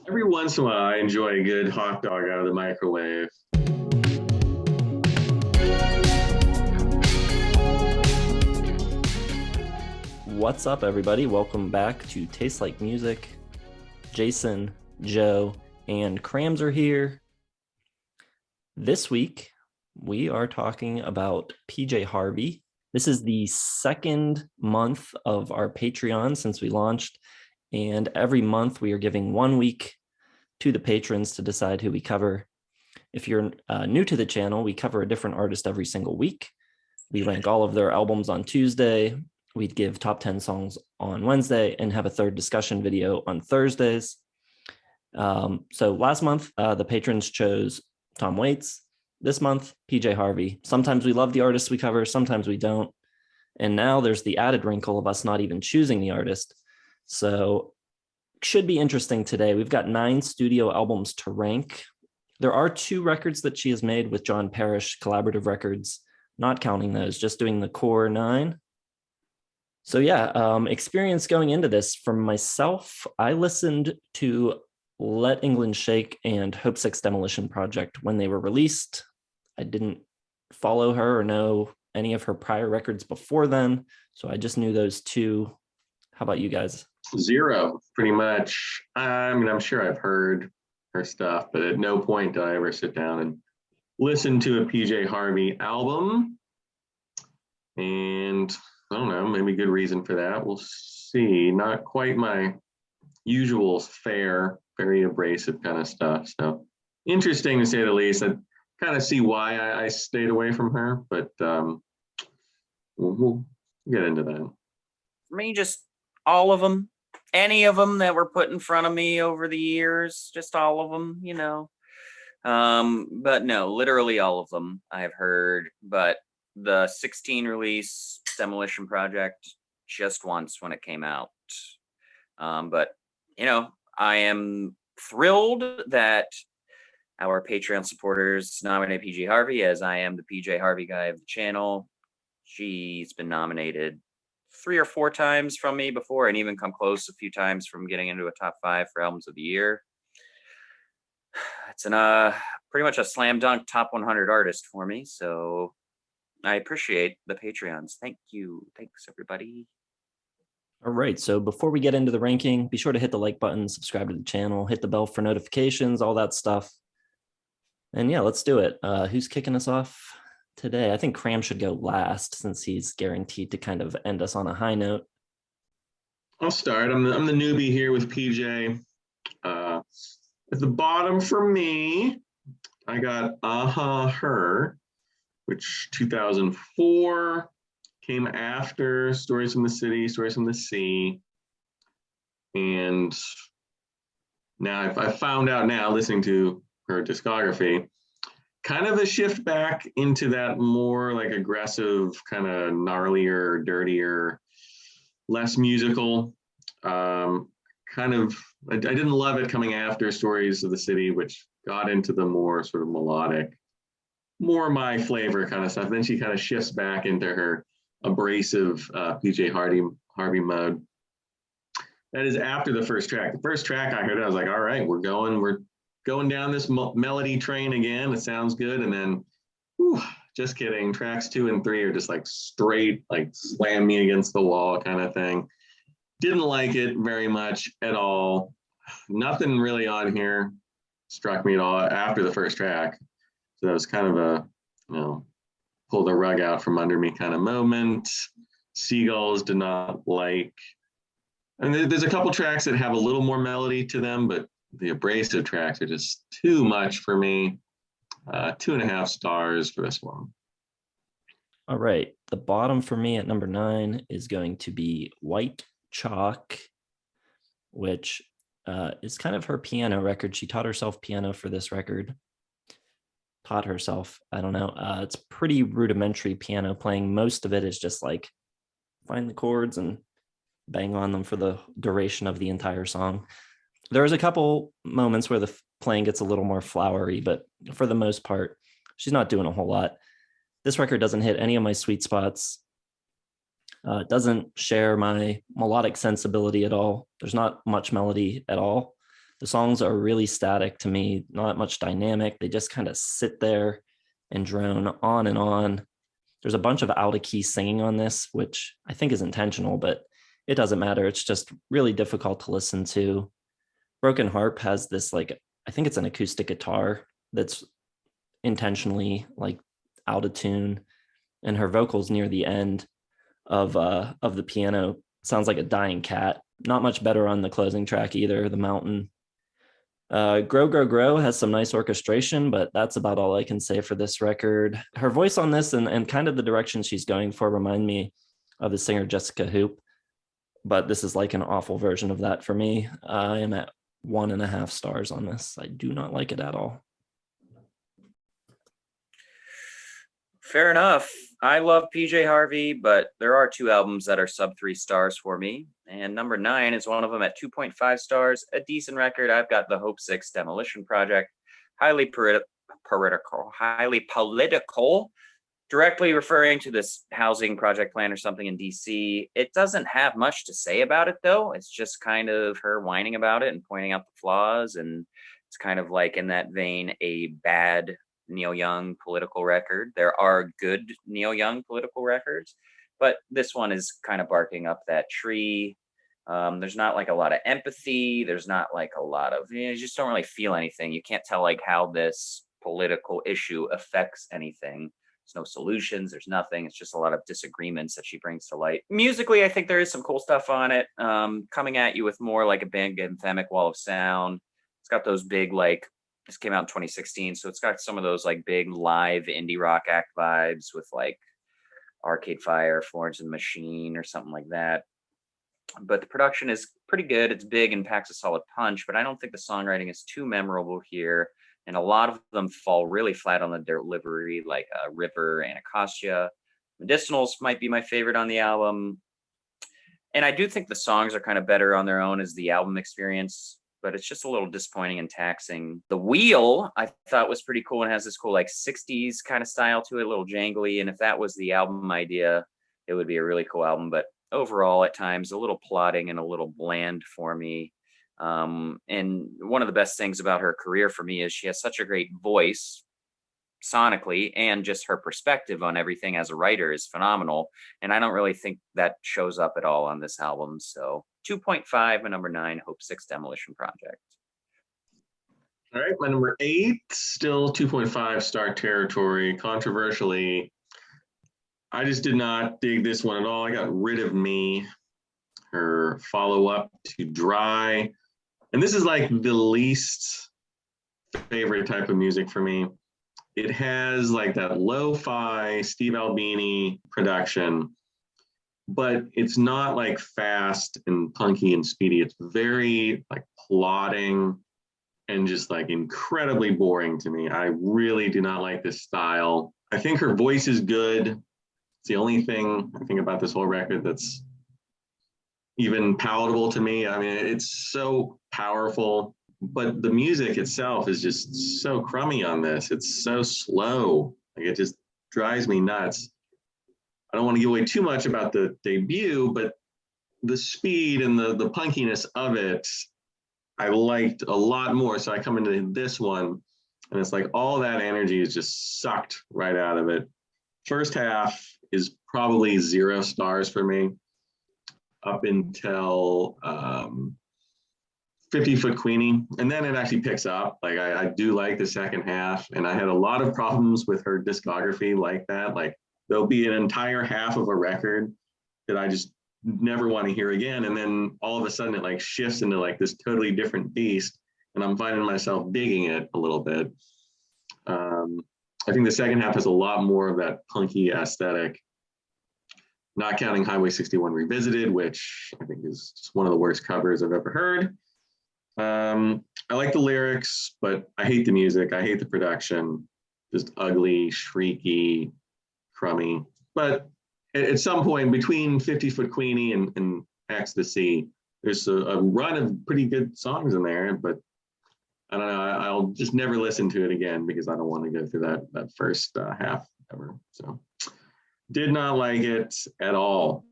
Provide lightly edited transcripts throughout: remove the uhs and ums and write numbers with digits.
Every once in a while, I enjoy a good hot dog out of the microwave. What's up, everybody? Welcome back to Taste Like Music. Jason, Joe, and Kramzer here. This week, we are talking about PJ Harvey. This is the second month of our Patreon since we launched, and every month we are giving 1 week to the patrons to decide who we cover. If you're new to the channel, we cover a different artist every single week. We rank all of their albums on Tuesday. We'd give top 10 songs on Wednesday and have a third discussion video on Thursdays. So last month, the patrons chose Tom Waits. This month, PJ Harvey. Sometimes we love the artists we cover, sometimes we don't. And now there's the added wrinkle of us not even choosing the artist. So should be interesting today. We've got 9 studio albums to rank. There are 2 records that she has made with John Parish, collaborative records, not counting those, just doing the core 9. So yeah, experience going into this. For myself, I listened to Let England Shake and Hope Six Demolition Project when they were released. I didn't follow her or know any of her prior records before then, so I just knew those 2. How about you guys? Zero, pretty much. I mean, I'm sure I've heard her stuff, but at no point did I ever sit down and listen to a PJ Harvey album. And I don't know, maybe good reason for that. We'll see. Not quite my usual fare, very abrasive kind of stuff. So interesting to say the least. I kind of see why I stayed away from her, but we'll get into that. For me, just all of them, any of them that were put in front of me over the years, just all of them, you know. But no, literally all of them I've heard, but the 16 release Demolition Project just once when it came out. But, you know, I am thrilled that our Patreon supporters nominate PJ Harvey, as I am the PJ Harvey guy of the channel. She's been nominated 3 or 4 times from me before, and even come close a few times from getting into a top 5 for albums of the year. It's pretty much a slam dunk top 100 artist for me, so I appreciate the Patreons. Thank you. Thanks, everybody. All right, so before we get into the ranking, be sure to hit the like button, subscribe to the channel, hit the bell for notifications, all that stuff. And yeah, let's do it. Who's kicking us off today? I think Kram should go last since he's guaranteed to kind of end us on a high note. I'll start. I'm the newbie here with PJ. At the bottom for me, I got Her, which 2004 came after Stories from the City, Stories from the Sea. And now I found out now, listening to her discography, kind of a shift back into that more like aggressive, kind of gnarlier, dirtier, less musical. I didn't love it coming after Stories of the City, which got into the more sort of melodic, more my flavor kind of stuff. Then she kind of shifts back into her abrasive PJ Harvey mode. That is after the first track. The first track I heard, I was like, all right, we're going down this melody train again. It sounds good. And then, whew, just kidding. Tracks 2 and 3 are just like straight, like slam me against the wall kind of thing. Didn't like it very much at all. Nothing really on here struck me at all after the first track. So that was kind of a, pull the rug out from under me kind of moment. Seagulls did not like. And there's a couple tracks that have a little more melody to them, but the abrasive tracks are just too much for me. 2.5 stars for this one. All right, the bottom for me at number 9 is going to be White Chalk, which is kind of her piano record. She taught herself piano for this record. I don't know. It's pretty rudimentary piano playing. Most of it is just like find the chords and bang on them for the duration of the entire song. There's a couple moments where the playing gets a little more flowery, but for the most part, she's not doing a whole lot. This record doesn't hit any of my sweet spots. It doesn't share my melodic sensibility at all. There's not much melody at all. The songs are really static to me, not much dynamic. They just kind of sit there and drone on and on. There's a bunch of out of key singing on this, which I think is intentional, but it doesn't matter. It's just really difficult to listen to. Broken Harp has this, like, I think it's an acoustic guitar that's intentionally like out of tune, and her vocals near the end of the piano sounds like a dying cat. Not much better on the closing track either, The Mountain. Grow Grow Grow has some nice orchestration, but that's about all I can say for this record. Her voice on this and kind of the direction she's going for remind me of the singer Jessica Hoop, but this is like an awful version of that for me. I am at 1.5 stars on this. I do not like it at all. Fair enough. I love PJ Harvey, but there are 2 albums that are sub 3 stars for me. And number 9 is one of them at 2.5 stars. A decent record. I've got the Hope 6 Demolition Project. Highly political, directly referring to this housing project plan or something in DC. It doesn't have much to say about it, though. It's just kind of her whining about it and pointing out the flaws. And it's kind of like, in that vein, a bad Neil Young political record. There are good Neil Young political records, but this one is kind of barking up that tree. There's not like a lot of empathy. There's not like a lot of, you just don't really feel anything. You can't tell like how this political issue affects anything. There's no solutions. There's nothing. It's just a lot of disagreements that she brings to light. Musically, I think there is some cool stuff on it. Coming at you with more like a band anthemic wall of sound. It's got those big, like, this came out in 2016, so it's got some of those like big live indie rock act vibes with like Arcade Fire, Florence and the Machine or something like that. But the production is pretty good. It's big and packs a solid punch, but I don't think the songwriting is too memorable here. And a lot of them fall really flat on the delivery, like River and Acacia. Medicinals might be my favorite on the album. And I do think the songs are kind of better on their own as the album experience, but it's just a little disappointing and taxing. The Wheel, I thought, was pretty cool and has this cool like 60s kind of style to it, a little jangly. And if that was the album idea, it would be a really cool album. But overall, at times, a little plodding and a little bland for me. And one of the best things about her career for me is she has such a great voice sonically, and just her perspective on everything as a writer is phenomenal. And I don't really think that shows up at all on this album. So 2.5 and number 9, Hope 6 Demolition Project. All right, my number 8, still 2.5 star territory. Controversially, I just did not dig this one at all. I got Rid of Me, her follow-up to Dry. And this is like the least favorite type of music for me. It has like that lo-fi Steve Albini production, but it's not like fast and punky and speedy. It's very like plodding and just like incredibly boring to me. I really do not like this style. I think her voice is good. It's the only thing I think about this whole record that's even palatable to me. I mean, it's so powerful, but the music itself is just so crummy on this. It's so slow. Like, it just drives me nuts. I don't want to give away too much about the debut, but the speed and the punkiness of it, I liked a lot more. So I come into this one and it's like all that energy is just sucked right out of it. First half is probably 0 stars for me up until 50 Foot Queenie. And then it actually picks up. Like, I do like the second half, and I had a lot of problems with her discography like that. Like, there'll be an entire half of a record that I just never want to hear again. And then all of a sudden it like shifts into like this totally different beast, and I'm finding myself digging it a little bit. I think the second half has a lot more of that punky aesthetic, not counting Highway 61 Revisited, which I think is just one of the worst covers I've ever heard. I like the lyrics, but I hate the music. I hate the production. Just ugly, shrieky, crummy. But at some point between 50 Foot Queenie and Ecstasy, there's a run of pretty good songs in there, but I don't know. I'll just never listen to it again because I don't want to go through that first half ever. So did not like it at all.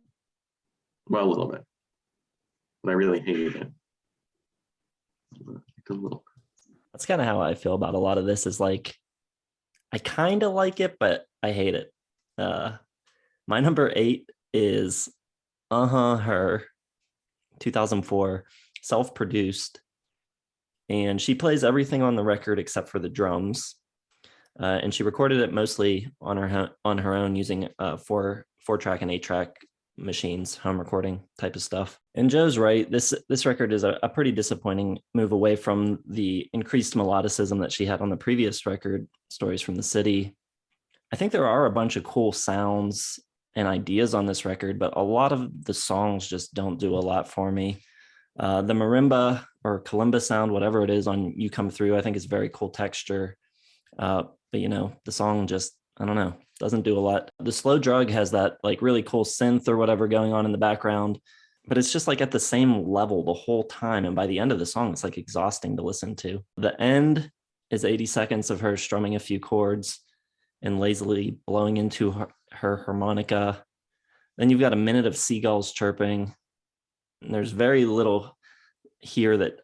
Well, a little bit, but I really hated it. Good little. That's kind of how I feel about a lot of this, is like, I kind of like it, but I hate it. My number 8 is Her, 2004, self-produced. And she plays everything on the record except for the drums. And she recorded it mostly on her own using 4-track and 8-track machines, home recording type of stuff. And Joe's right. This record is a pretty disappointing move away from the increased melodicism that she had on the previous record, Stories from the City. I think there are a bunch of cool sounds and ideas on this record, but a lot of the songs just don't do a lot for me. The marimba or kalimba sound, whatever it is on You Come Through, I think is very cool texture. But the song just, I don't know, doesn't do a lot. The Slow Drug has that like really cool synth or whatever going on in the background, but it's just like at the same level the whole time. And by the end of the song, it's like exhausting to listen to. The end is 80 seconds of her strumming a few chords and lazily blowing into her harmonica. Then you've got a minute of seagulls chirping. And there's very little here that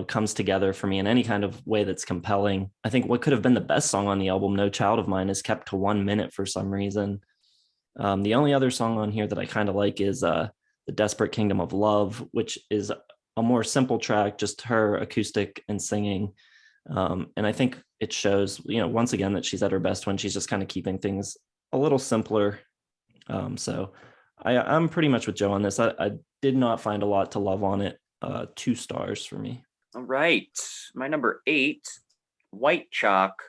comes together for me in any kind of way that's compelling. I think what could have been the best song on the album, No Child of Mine, is kept to 1 minute for some reason. The only other song on here that I kind of like is The Desperate Kingdom of Love, which is a more simple track, just her acoustic and singing. And I think it shows, once again, that she's at her best when she's just kind of keeping things a little simpler. So I'm pretty much with Joe on this. I did not find a lot to love on it. 2 stars for me. All right. My number 8, White Chalk,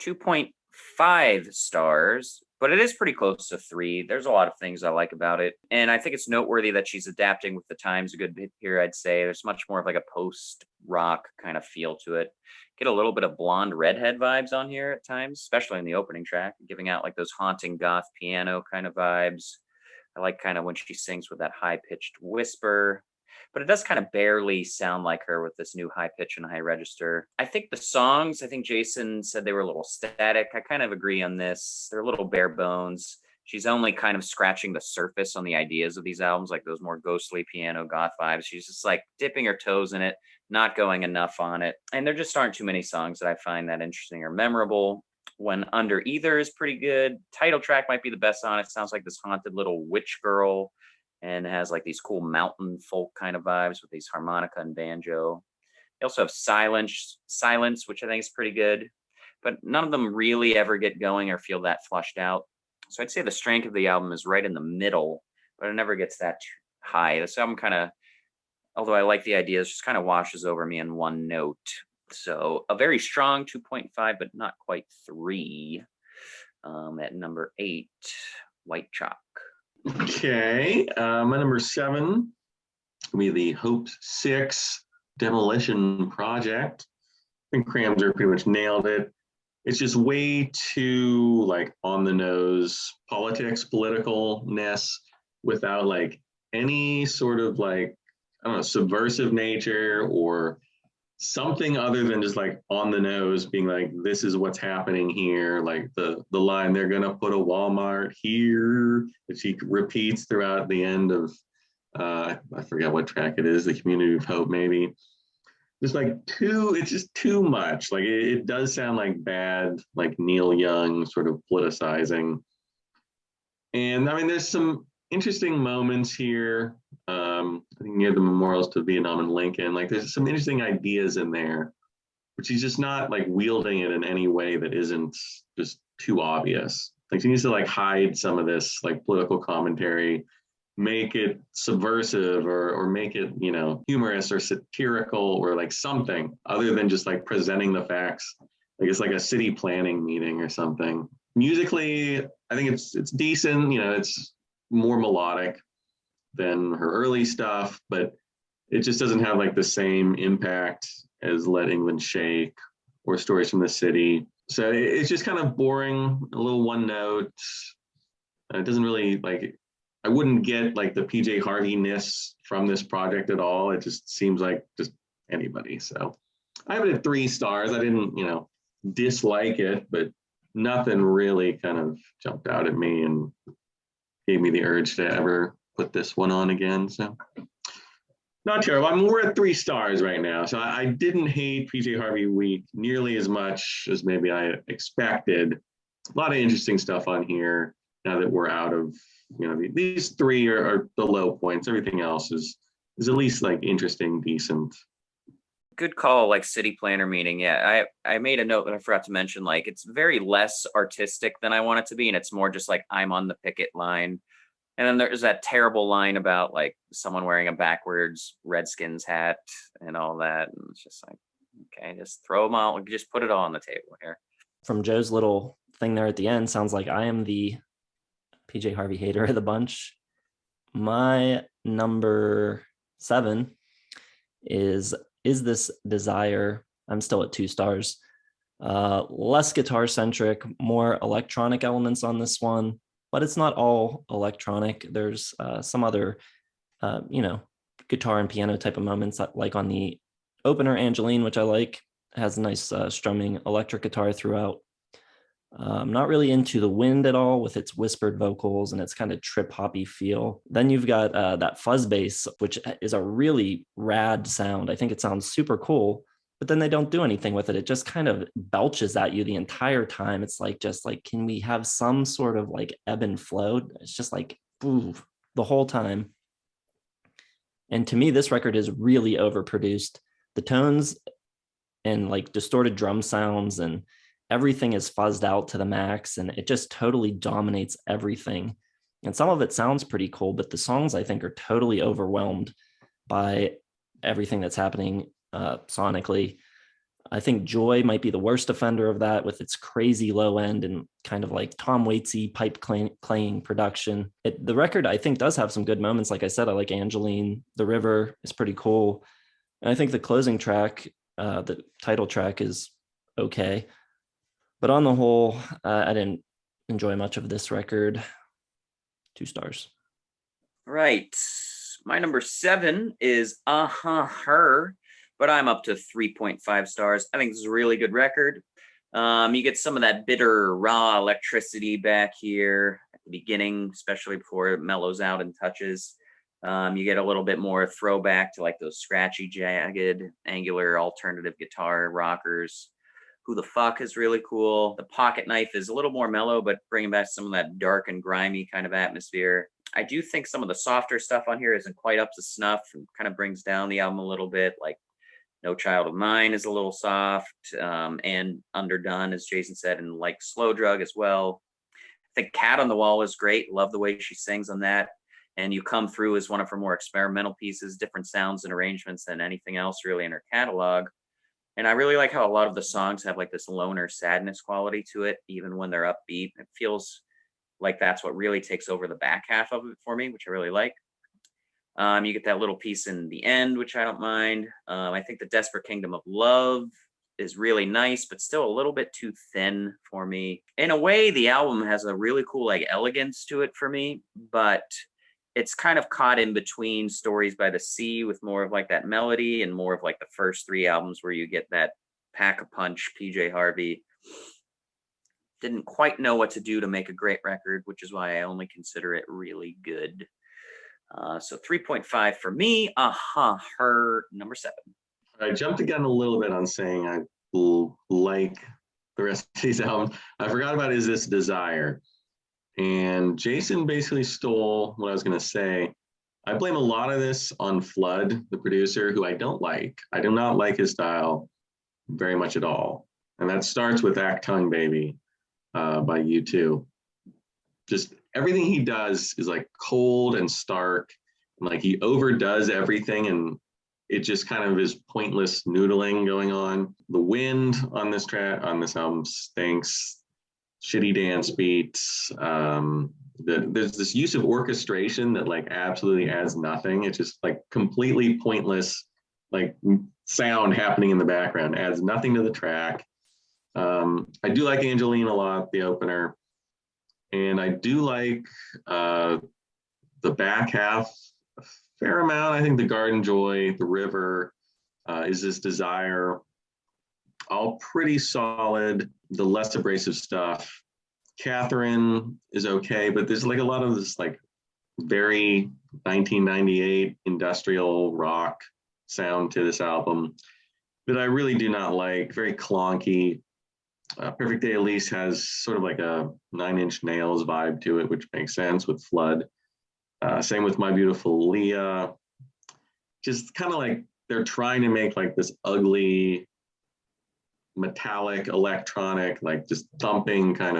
2.5 stars, but it is pretty close to 3. There's a lot of things I like about it. And I think it's noteworthy that she's adapting with the times a good bit here, I'd say. There's much more of like a post-rock kind of feel to it. Get a little bit of blonde redhead vibes on here at times, especially in the opening track, giving out like those haunting goth piano kind of vibes. I like kind of when she sings with that high-pitched whisper. But it does kind of barely sound like her with this new high pitch and high register. I think the songs, I think Jason said they were a little static. I kind of agree on this. They're a little bare bones. She's only kind of scratching the surface on the ideas of these albums, like those more ghostly piano goth vibes. She's just like dipping her toes in it, not going enough on it. And there just aren't too many songs that I find that interesting or memorable. When Under Either is pretty good. Title track might be the best on it. Sounds like this haunted little witch girl, and has like these cool mountain folk kind of vibes with these harmonica and banjo. They also have Silence, which I think is pretty good, but none of them really ever get going or feel that flushed out. So I'd say the strength of the album is right in the middle, but it never gets that high. This album kind of, although I like the ideas, just kind of washes over me in one note. So a very strong 2.5, but not quite 3. At number 8, White Chalk. Okay, my number 7 will be the Hope 6 Demolition Project. I think Kramzer pretty much nailed it. It's just way too like on the nose politicalness without like any sort of like, I don't know, subversive nature or something other than just like on the nose being like, this is what's happening here. Like the line, they're gonna put a Walmart here, that she repeats throughout the end of I forget what track it is, the Community of Hope maybe. Just like it's just too much. Like it does sound like bad, like Neil Young sort of politicizing. And I mean, there's some interesting moments here. I think near the memorials to Vietnam and Lincoln, like there's some interesting ideas in there, but she's just not like wielding it in any way that isn't just too obvious. Like she needs to like hide some of this like political commentary, make it subversive or make it, humorous or satirical or like something other than just like presenting the facts. Like it's like a city planning meeting or something. Musically, I think it's decent, it's more melodic than her early stuff, but it just doesn't have like the same impact as Let England Shake or Stories from the City. So it's just kind of boring, a little one note. It doesn't really like, I wouldn't get like the PJ Harvey-ness from this project at all. It just seems like just anybody. So I have it at 3 stars. I didn't, dislike it, but nothing really kind of jumped out at me and gave me the urge to ever put this one on again. So Not terrible. I mean, we're at 3 stars right now. So I didn't hate PJ Harvey Week nearly as much as maybe I expected. A lot of interesting stuff on here now that we're out of, these 3 are the low points. Everything else is at least like interesting, decent. Good call, like city planner meeting. Yeah, I made a note that I forgot to mention. Like, it's very less artistic than I want it to be, and it's more just like I'm on the picket line. And then there's that terrible line about like someone wearing a backwards Redskins hat and all that. And it's just like, okay, just throw them out. Just put it all on the table here. From Joe's little thing there at the end, sounds like I am the PJ Harvey hater of the bunch. My number 7 is This Desire? I'm still at 2 stars. Less guitar centric, more electronic elements on this one, but it's not all electronic. There's some other, guitar and piano type of moments, like on the opener, Angeline, which I like, has a nice strumming electric guitar throughout. I'm not really into The Wind at all with its whispered vocals and its kind of trip hoppy feel. Then you've got that fuzz bass, which is a really rad sound. I think it sounds super cool, but then they don't do anything with it. It just kind of belches at you the entire time. It's like, can we have some sort of like ebb and flow? It's just like, ooh, the whole time. And to me, this record is really overproduced. The tones and like distorted drum sounds and everything is fuzzed out to the max, and it just totally dominates everything. And some of it sounds pretty cool, but the songs I think are totally overwhelmed by everything that's happening sonically. I think Joy might be the worst offender of that, with its crazy low end and kind of like Tom Waitsy pipe claying production. The record, I think, does have some good moments. Like I said, I like Angeline. The River is pretty cool. And I think the closing track, the title track, is okay. But on the whole, I didn't enjoy much of this record. 2 stars. Right. My number 7 is Her, but I'm up to 3.5 stars. I think this is a really good record. You get some of that bitter, raw electricity back here at the beginning, especially before it mellows out and touches. You get a little bit more throwback to like those scratchy, jagged, angular alternative guitar rockers. Who the Fuck is really cool. The Pocket Knife is a little more mellow, but bringing back some of that dark and grimy kind of atmosphere. I do think some of the softer stuff on here isn't quite up to snuff and kind of brings down the album a little bit. Like No Child of Mine is a little soft and underdone, as Jason said, and like Slow Drug as well. I think Cat on the Wall is great. Love the way she sings on that. And You Come Through is one of her more experimental pieces, different sounds and arrangements than anything else really in her catalog. And I really like how a lot of the songs have like this loner sadness quality to it, even when they're upbeat. It feels like that's what really takes over the back half of it for me, which I really like. You get that little piece in the end, which I don't mind. I think The Desperate Kingdom of Love is really nice, but still a little bit too thin for me. In a way, the album has a really cool like elegance to it for me, but it's kind of caught in between Stories by the Sea with more of like that melody and more of like the first 3 albums where you get that pack-a-punch PJ Harvey. Didn't quite know what to do to make a great record, which is why I only consider it really good. So 3.5 for me. Her, number 7. I jumped again a little bit on saying I like the rest of these albums. I forgot about Is This Desire? And Jason basically stole what I was going to say. I blame a lot of this on Flood, the producer, who I don't like. I do not like his style very much at all. And that starts with Act Tongue Baby by U2. Just everything he does is like cold and stark. And like he overdoes everything, and it just kind of is pointless noodling going on. The wind on this track, on this album, stinks. Shitty dance beats. There's this use of orchestration that like absolutely adds nothing. It's just like completely pointless, like sound happening in the background, adds nothing to the track. I do like Angeline a lot, the opener, and I do like the back half a fair amount. I think The Garden Joy, The River, Is This Desire, all pretty solid. The less abrasive stuff. Catherine is okay, but there's like a lot of this like very 1998 industrial rock sound to this album that I really do not like. Very clunky. Perfect Day Elise has sort of like a Nine Inch Nails vibe to it, which makes sense with Flood. Same with My Beautiful Leah. Just kind of like they're trying to make like this ugly, metallic, electronic, like just thumping kind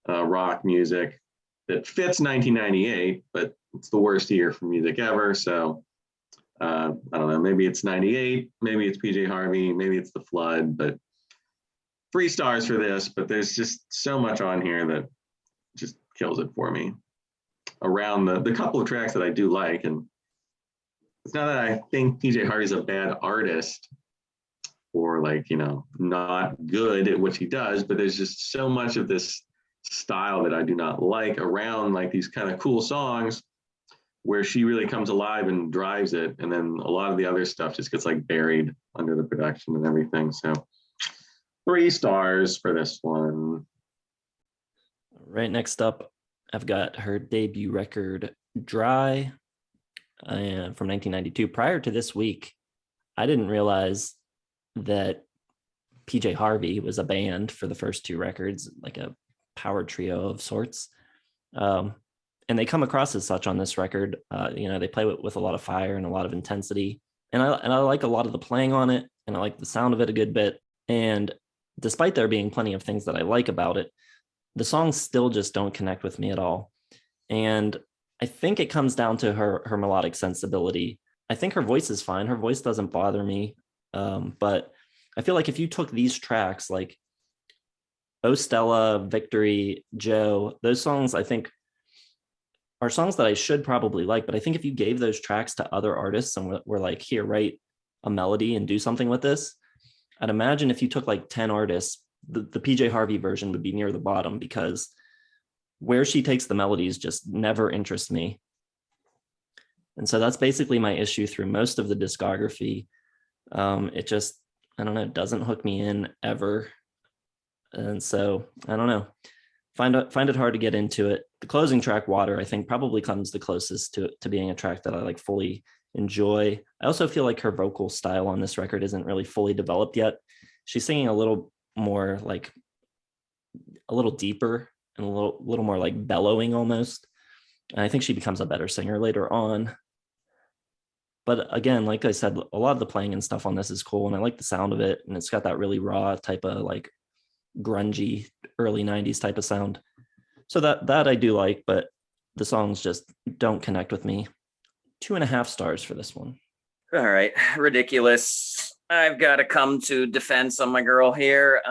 of rock music that fits 1998, but it's the worst year for music ever. So I don't know, maybe it's 98, maybe it's PJ Harvey, maybe it's the Flood, but 3 stars for this. But there's just so much on here that just kills it for me around the couple of tracks that I do like. And it's not that I think PJ Harvey's a bad artist or like, you know, not good at what he does, but there's just so much of this style that I do not like around like these kind of cool songs where she really comes alive and drives it. And then a lot of the other stuff just gets like buried under the production and everything. So 3 stars for this one. Right, next up, I've got her debut record, Dry, from 1992. Prior to this week, I didn't realize that PJ Harvey was a band for the first 2 records, like a power trio of sorts. And they come across as such on this record. You know, they play with a lot of fire and a lot of intensity. And I like a lot of the playing on it, and I like the sound of it a good bit. And despite there being plenty of things that I like about it, the songs still just don't connect with me at all. And I think it comes down to her melodic sensibility. I think her voice is fine. Her voice doesn't bother me. But I feel like if you took these tracks, like Oh Stella, Victory, Joe, those songs, I think are songs that I should probably like. But I think if you gave those tracks to other artists and were like, here, write a melody and do something with this, I'd imagine if you took like 10 artists, the PJ Harvey version would be near the bottom, because where she takes the melodies just never interests me. And so that's basically my issue through most of the discography. It just, I don't know, doesn't hook me in ever. And so I don't know, find it hard to get into it. The closing track, Water, I think probably comes the closest to being a track that I like fully enjoy. I also feel like her vocal style on this record isn't really fully developed yet. She's singing a little more like a little deeper and a little more like bellowing almost. And I think she becomes a better singer later on. But again, like I said, a lot of the playing and stuff on this is cool, and I like the sound of it. And it's got that really raw type of like grungy early 90s type of sound. So that I do like, but the songs just don't connect with me. 2.5 stars for this one. All right, ridiculous. I've got to come to defense on my girl here.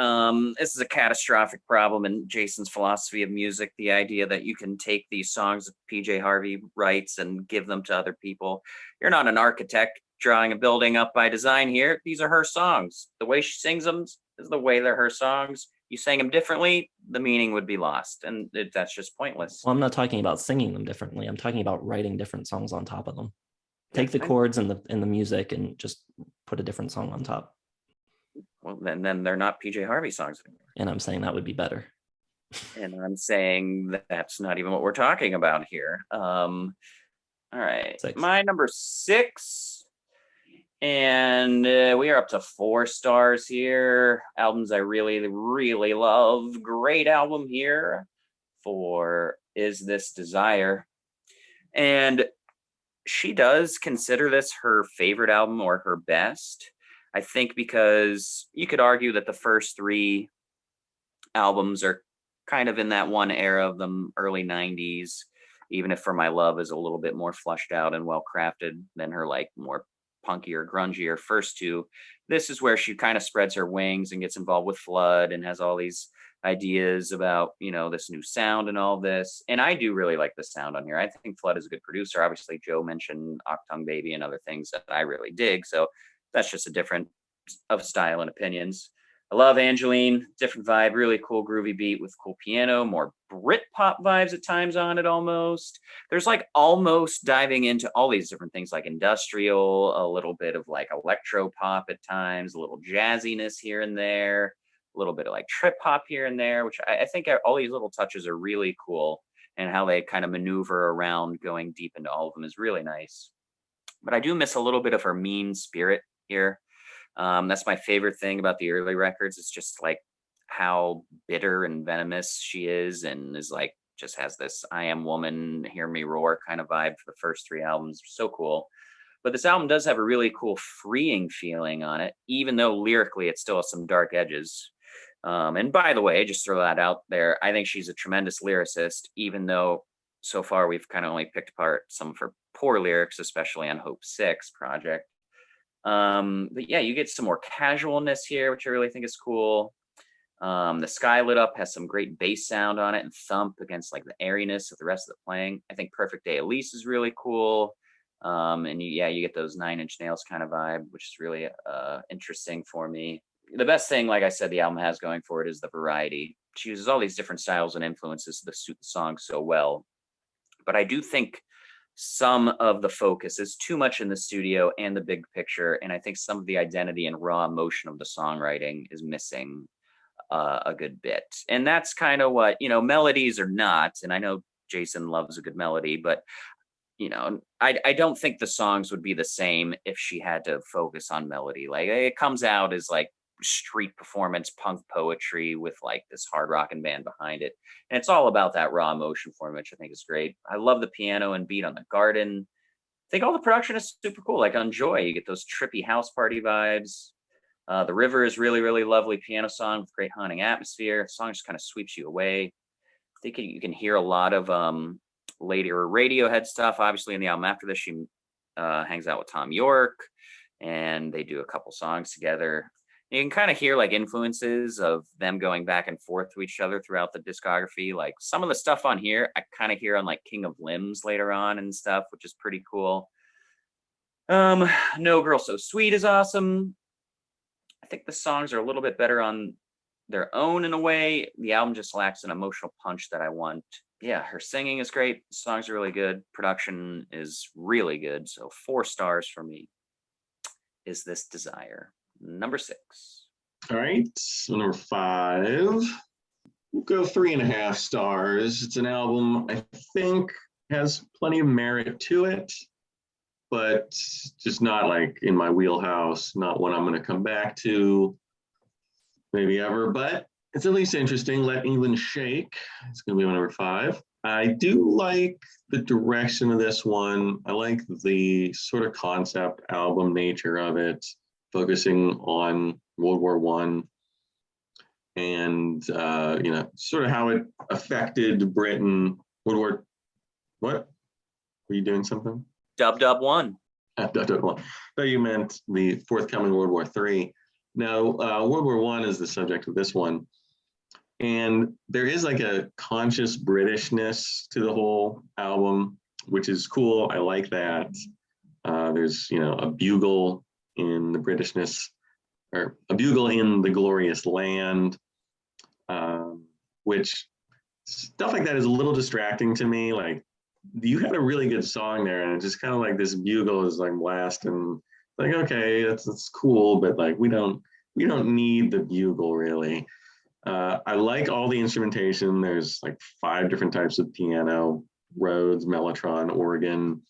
This is a catastrophic problem in Jason's philosophy of music. The idea that you can take these songs that PJ Harvey writes and give them to other people. You're not an architect drawing a building up by design here. These are her songs. The way she sings them is the way they're her songs. You sang them differently, the meaning would be lost. And that's just pointless. Well, I'm not talking about singing them differently. I'm talking about writing different songs on top of them. Take the chords and the music and just put a different song on top. Well, then they're not PJ Harvey songs anymore. And I'm saying that would be better. And I'm saying that's not even what we're talking about here. All right. 6. My number 6. And we are up to 4 stars here. Albums I really, really love. Great album here for Is This Desire. And she does consider this her favorite album or her best. I think because you could argue that the first 3 albums are kind of in that one era of the early 90s, even if For My Love is a little bit more fleshed out and well crafted than her like more punkier, grungier first 2. This is where she kind of spreads her wings and gets involved with Flood and has all these ideas about, you know, this new sound and all this. And I do really like the sound on here. I think Flood is a good producer. Obviously, Joe mentioned Octung Baby and other things that I really dig. So that's just a different of style and opinions. I love Angeline, different vibe, really cool groovy beat with cool piano, more Britpop vibes at times on it almost. There's like almost diving into all these different things like industrial, a little bit of like electro pop at times, a little jazziness here and there, a little bit of like trip hop here and there, which I think all these little touches are really cool. and how they kind of maneuver around going deep into all of them is really nice. But I do miss a little bit of her mean spirit here. That's my favorite thing about the early records. It's just like how bitter and venomous she is, and is like, just has this I am woman, hear me roar kind of vibe for the first 3 albums. So cool. But this album does have a really cool freeing feeling on it, even though lyrically it still has some dark edges. And by the way, just throw that out there, I think she's a tremendous lyricist, even though so far we've kind of only picked apart some of her poor lyrics, especially on Hope 6 project. But yeah, you get some more casualness here, which I really think is cool. The Sky Lit Up has some great bass sound on it and thump against like the airiness of the rest of the playing. I think Perfect Day Elise is really cool. And you get those 9 Inch Nails kind of vibe, which is really interesting for me. The best thing, like I said, the album has going for it is the variety. She uses all these different styles and influences to suit the song so well. But I do think some of the focus is too much in the studio and the big picture. And I think some of the identity and raw emotion of the songwriting is missing a good bit. And that's kind of what, melodies are not. And I know Jason loves a good melody, but I don't think the songs would be the same if she had to focus on melody. Like, it comes out as like street performance punk poetry with like this hard rockin' band behind it, and it's all about that raw emotion form, which I think is great. I love the piano and beat on the Garden. I think all the production is super cool. Like on Joy, you get those trippy house party vibes. The River is really, really lovely piano song with great haunting atmosphere. The song just kind of sweeps you away. I think you can hear a lot of later Radiohead stuff. Obviously in the album after this, she hangs out with Tom York, and they do a couple songs together. You can kind of hear like influences of them going back and forth to each other throughout the discography. Like some of the stuff on here, I kind of hear on like King of Limbs later on and stuff, which is pretty cool. No Girl So Sweet is awesome. I think the songs are a little bit better on their own in a way. The album just lacks an emotional punch that I want. Yeah, her singing is great. The songs are really good. Production is really good. So 4 stars for me. Is This Desire? Number 6. All right, so number 5. We'll go 3.5 stars. It's an album I think has plenty of merit to it, but just not like in my wheelhouse, not one I'm going to come back to maybe ever, but it's at least interesting. Let England Shake. It's going to be my number 5. I do like the direction of this one. I like the sort of concept album nature of it, focusing on World War I and, sort of how it affected Britain. What? Were you doing something? Dub 1. I thought you meant the forthcoming World War III. Now, World War I is the subject of this one. And there is like a conscious Britishness to the whole album, which is cool. I like that. There's, a bugle in the Britishness, or a bugle in the glorious land, which stuff like that is a little distracting to me. Like, you had a really good song there, and it's just kind of like this bugle is like blasting. Like, okay, that's cool, but like we don't need the bugle really. I like all the instrumentation. There's like 5 different types of piano: Rhodes, mellotron, organ,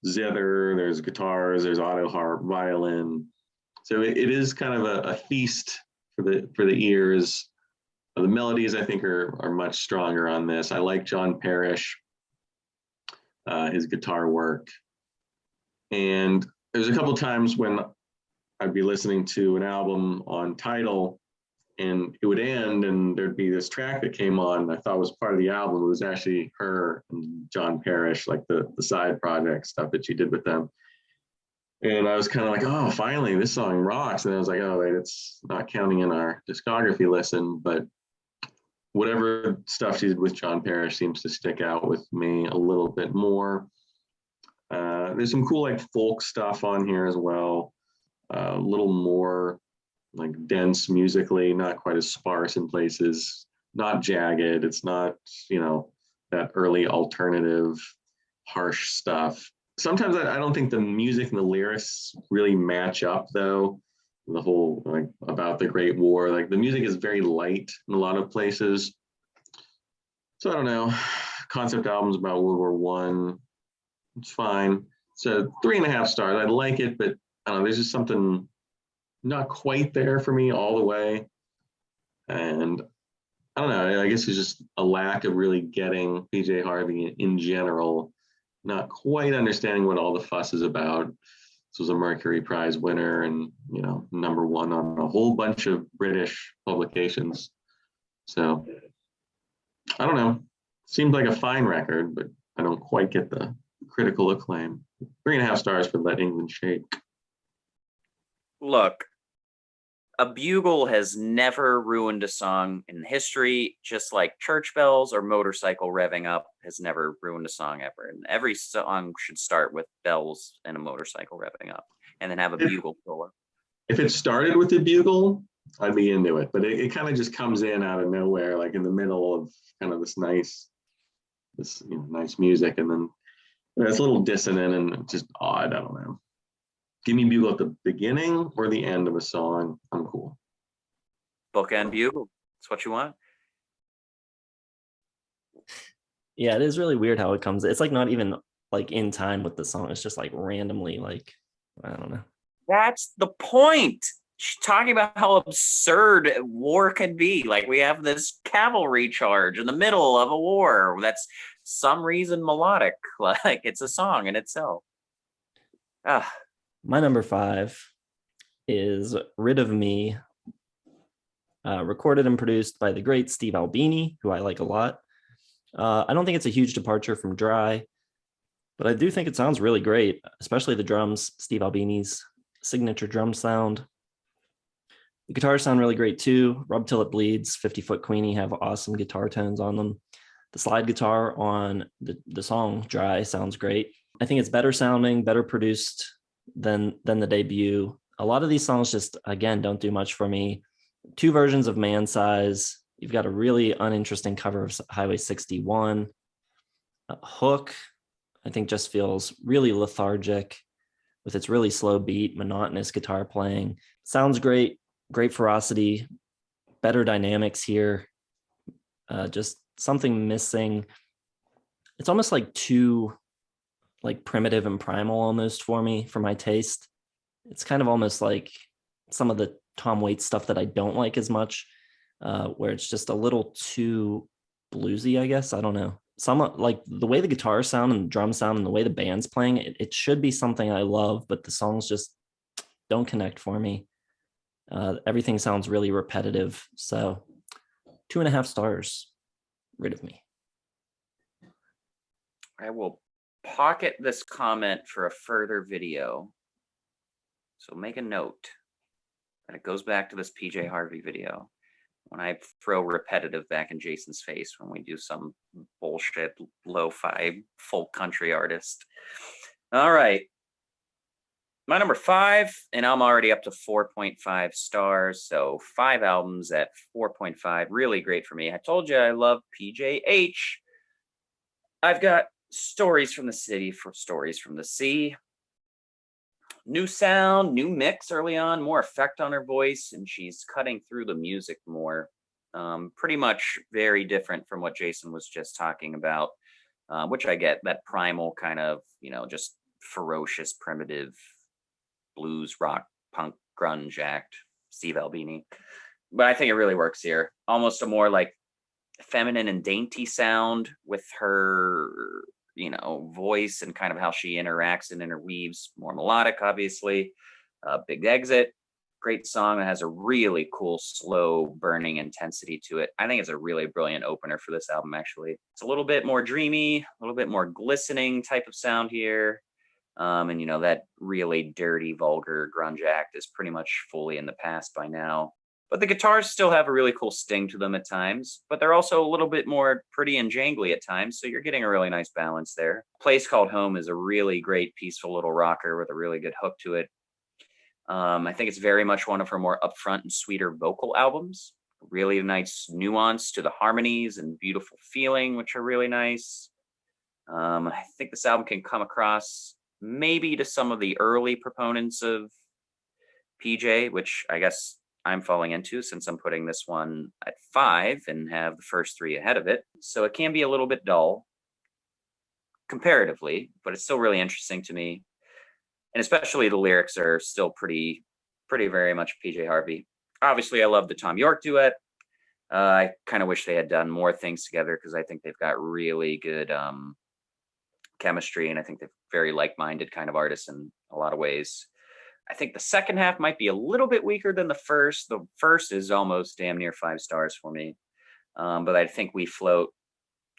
zither. There's guitars. There's auto harp, violin. So it is kind of a feast for the ears. The melodies I think are much stronger on this. I like John Parish, his guitar work, and there's a couple times when I'd be listening to an album on Tidal, and it would end, and there'd be this track that came on I thought was part of the album. It was actually her and John Parish, like the side project stuff that she did with them. And I was kind of like, oh, finally, this song rocks. And I was like, oh, wait, it's not counting in our discography listen, but whatever stuff she did with John Parish seems to stick out with me a little bit more. There's some cool like folk stuff on here as well. A little more like dense musically, not quite as sparse in places, not jagged. It's not, that early alternative harsh stuff. Sometimes I don't think the music and the lyrics really match up though. The whole like about the Great War, like the music is very light in a lot of places. So I don't know, concept albums about World War One. It's fine. So 3.5 stars. I like it, but I don't know, there's just something not quite there for me all the way. And I don't know, I guess it's just a lack of really getting PJ Harvey in general, not quite understanding what all the fuss is about. This was a Mercury Prize winner and, you know, #1 on a whole bunch of British publications. So I don't know. Seems like a fine record, but I don't quite get the critical acclaim. 3.5 stars for Let England Shake. Look, a bugle has never ruined a song in history, just like church bells or motorcycle revving up has never ruined a song ever. And every song should start with bells and a motorcycle revving up and then have a bugle solo. If it started with the bugle, I'd be into it, but it kind of just comes in out of nowhere, like in the middle of kind of this nice music, and then it's a little dissonant and just odd. I don't know. Give me bugle at the beginning or the end of a song. I'm cool. Bookend bugle. That's what you want. Yeah, it is really weird how it comes. It's like not even like in time with the song. It's just like randomly, like, I don't know. That's the point. She's talking about how absurd war can be. Like, we have this cavalry charge in the middle of a war that's some reason melodic. Like, it's a song in itself. My number 5 is Rid of Me, recorded and produced by the great Steve Albini, who I like a lot. I don't think it's a huge departure from Dry, but I do think it sounds really great, especially the drums, Steve Albini's signature drum sound. The guitars sound really great too. Rub Till It Bleeds, 50-Foot Queenie have awesome guitar tones on them. The slide guitar on the song Dry sounds great. I think it's better sounding, better produced than the debut. A lot of these songs just, again, don't do much for me. 2 versions of Man Size. You've got a really uninteresting cover of Highway 61. Hook, I think, just feels really lethargic with its really slow beat, monotonous guitar playing. Sounds great, great ferocity, better dynamics here. Just something missing. It's almost like too like primitive and primal almost for me, for my taste. It's kind of almost like some of the Tom Waits stuff that I don't like as much, where it's just a little too bluesy, I guess. I don't know. Some like the way the guitars sound and the drums sound and the way the band's playing, it should be something I love, but the songs just don't connect for me. Everything sounds really repetitive. So 2.5 stars, Rid of Me. I will pocket this comment for a further video. So make a note that it goes back to this PJ Harvey video when I throw repetitive back in Jason's face when we do some bullshit lo-fi folk country artist. All right. My number 5, and I'm already up to 4.5 stars. So 5 albums at 4.5, really great for me. I told you I love PJH. I've got Stories from the City for Stories from the Sea. New sound, new mix early on, more effect on her voice, and she's cutting through the music more. Pretty much very different from what Jason was just talking about, which I get, that primal kind of, just ferocious, primitive blues, rock, punk, grunge act, Steve Albini. But I think it really works here. Almost a more like feminine and dainty sound with her voice and kind of how she interacts and interweaves. More melodic, obviously. Big Exit, great song that has a really cool, slow, burning intensity to it. I think it's a really brilliant opener for this album, actually. It's a little bit more dreamy, a little bit more glistening type of sound here. And that really dirty, vulgar grunge act is pretty much fully in the past by now. But the guitars still have a really cool sting to them at times, but they're also a little bit more pretty and jangly at times, so you're getting a really nice balance there. Place Called Home is a really great, peaceful little rocker with a really good hook to it. I think it's very much one of her more upfront and sweeter vocal albums. Really nice nuance to the harmonies and beautiful feeling, which are really nice. I think this album can come across maybe to some of the early proponents of PJ, which I guess I'm falling into since I'm putting this one at 5 and have the first 3 ahead of it. So it can be a little bit dull, comparatively, but it's still really interesting to me. And especially the lyrics are still pretty very much PJ Harvey. Obviously, I love the Tom York duet. I kind of wish they had done more things together because I think they've got really good chemistry, and I think they're very like-minded kind of artists in a lot of ways. I think the second half might be a little bit weaker than the first. The first is almost damn near 5 stars for me. But I think We Float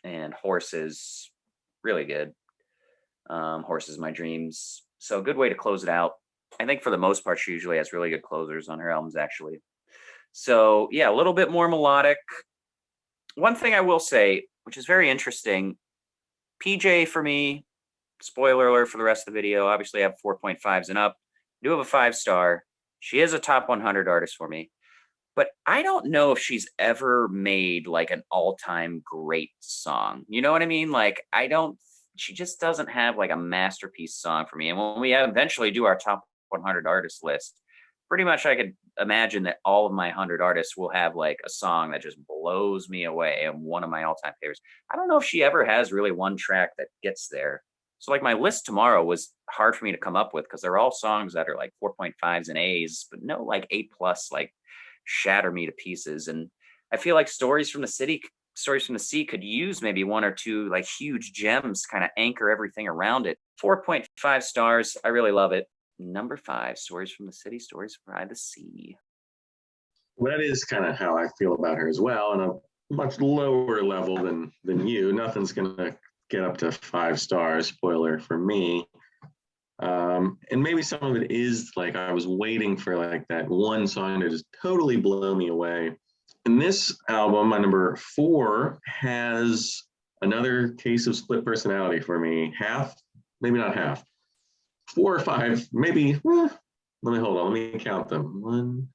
and Horses, really good. Horses, My Dreams. So a good way to close it out. I think for the most part, she usually has really good closers on her albums, actually. So yeah, a little bit more melodic. One thing I will say, which is very interesting, PJ for me, spoiler alert for the rest of the video, obviously I have 4.5s and up. I do have a 5-star. She is a top 100 artist for me. But I don't know if she's ever made like an all-time great song. You know what I mean? Like, she just doesn't have like a masterpiece song for me. And when we eventually do our top 100 artist list, pretty much I could imagine that all of my 100 artists will have like a song that just blows me away and one of my all-time favorites. I don't know if she ever has really one track that gets there. So like my list tomorrow was hard for me to come up with because they're all songs that are like 4.5s and A's, but no like A+, like shatter me to pieces. And I feel like Stories from the Sea could use maybe 1 or 2 like huge gems, kind of anchor everything around it. 4.5 stars. I really love it. Number 5, Stories from the City, Stories by the Sea. That is kind of how I feel about her as well, on a much lower level than you. Nothing's gonna get up to 5 stars, spoiler for me. And maybe some of it is like I was waiting for like that one song to just totally blow me away. And this album, my number 4, has another case of split personality for me. Half, maybe not half, 4 or 5, maybe. Let me hold on. Let me count them. 1.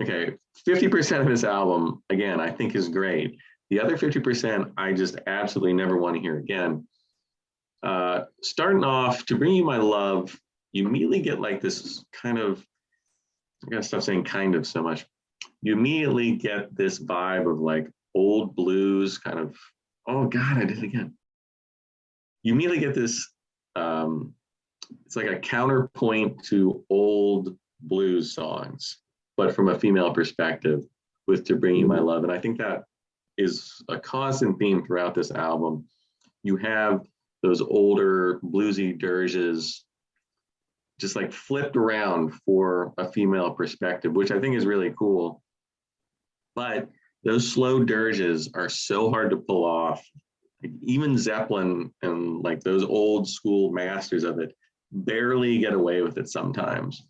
Okay, 50% of this album, again, I think is great. The other 50%, I just absolutely never want to hear again. Starting off, To Bring You My Love, you immediately get like this kind of, I gotta stop saying kind of so much. You immediately get this vibe of like old blues kind of, oh God, I did it again. You immediately get this, it's like a counterpoint to old blues songs, but from a female perspective with To Bring You My Love. And I think that is a constant theme throughout this album. You have those older bluesy dirges just like flipped around for a female perspective, which I think is really cool. But those slow dirges are so hard to pull off. Like even Zeppelin and like those old school masters of it barely get away with it sometimes.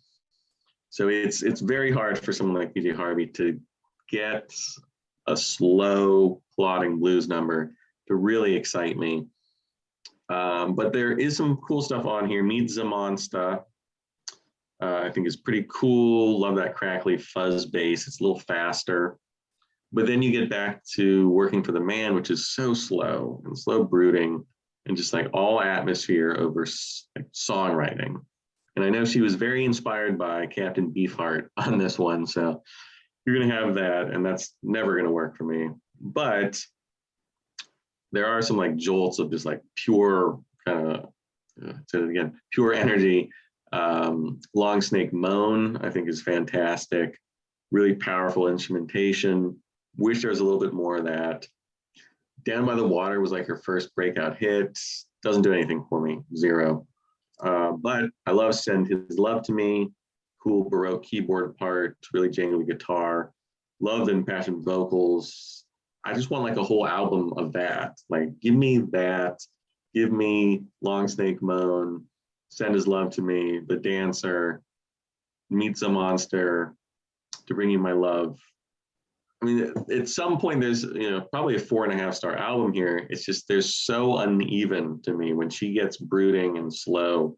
So it's very hard for someone like PJ Harvey to get a slow plodding blues number to really excite me. But there is some cool stuff on here. Meet the Monster, I think is pretty cool. Love that crackly fuzz bass. It's a little faster. But then you get back to Working for the Man, which is so slow and slow brooding and just like all atmosphere over like songwriting. And I know she was very inspired by Captain Beefheart on this one. So you're going to have that, and that's never going to work for me. But there are some like jolts of just like pure kind of, say it again, pure energy. Long Snake Moan, I think, is fantastic. Really powerful instrumentation. Wish there was a little bit more of that. Down by the Water was like her first breakout hit. Doesn't do anything for me, 0. But I love Send His Love to Me. Cool Baroque keyboard part, really jangly guitar. Love the impassioned vocals. I just want like a whole album of that. Like, give me that. Give me Long Snake Moan, Send His Love to Me, The Dancer, Meet the Monster, To Bring You My Love. I mean, at some point there's, probably a 4.5 star album here. It's just, they're so uneven to me. When she gets brooding and slow,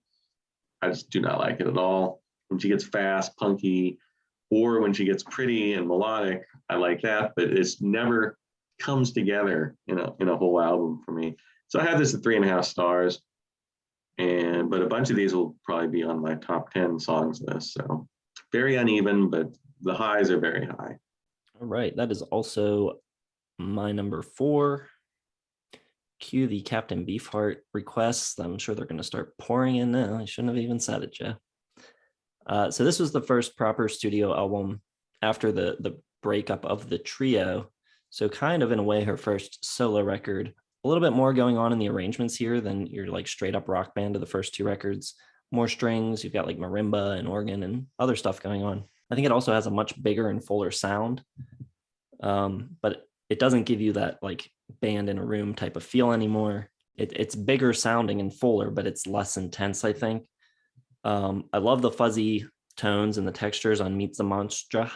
I just do not like it at all. When she gets fast, punky, or when she gets pretty and melodic, I like that, but it's never comes together in a whole album for me. So I have this at 3.5 stars, but a bunch of these will probably be on my top 10 songs list. So very uneven, but the highs are very high. All right, that is also my number 4. cue the Captain Beefheart requests. I'm sure they're going to start pouring in now. I shouldn't have even said it, Joe. So this was the first proper studio album after the breakup of the trio. So kind of in a way her first solo record. A little bit more going on in the arrangements here than your like straight up rock band of the first two records. More strings, you've got like marimba and organ and other stuff going on. I think it also has a much bigger and fuller sound, but it doesn't give you that like band in a room type of feel anymore. It's bigger sounding and fuller, but it's less intense, I think. I love the fuzzy tones and the textures on Meet the Monstra.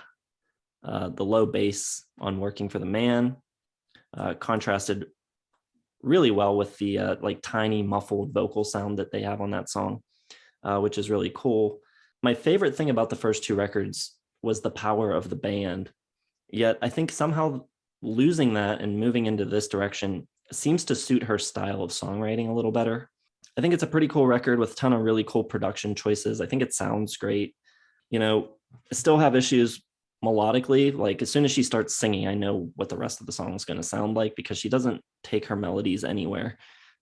The low bass on Working for the Man contrasted really well with the like tiny muffled vocal sound that they have on that song, which is really cool. My favorite thing about the first two records was the power of the band. Yet I think somehow losing that and moving into this direction seems to suit her style of songwriting a little better. I think it's a pretty cool record with a ton of really cool production choices. I think it sounds great. You know, I still have issues melodically. Like as soon as she starts singing, I know what the rest of the song is going to sound like because she doesn't take her melodies anywhere.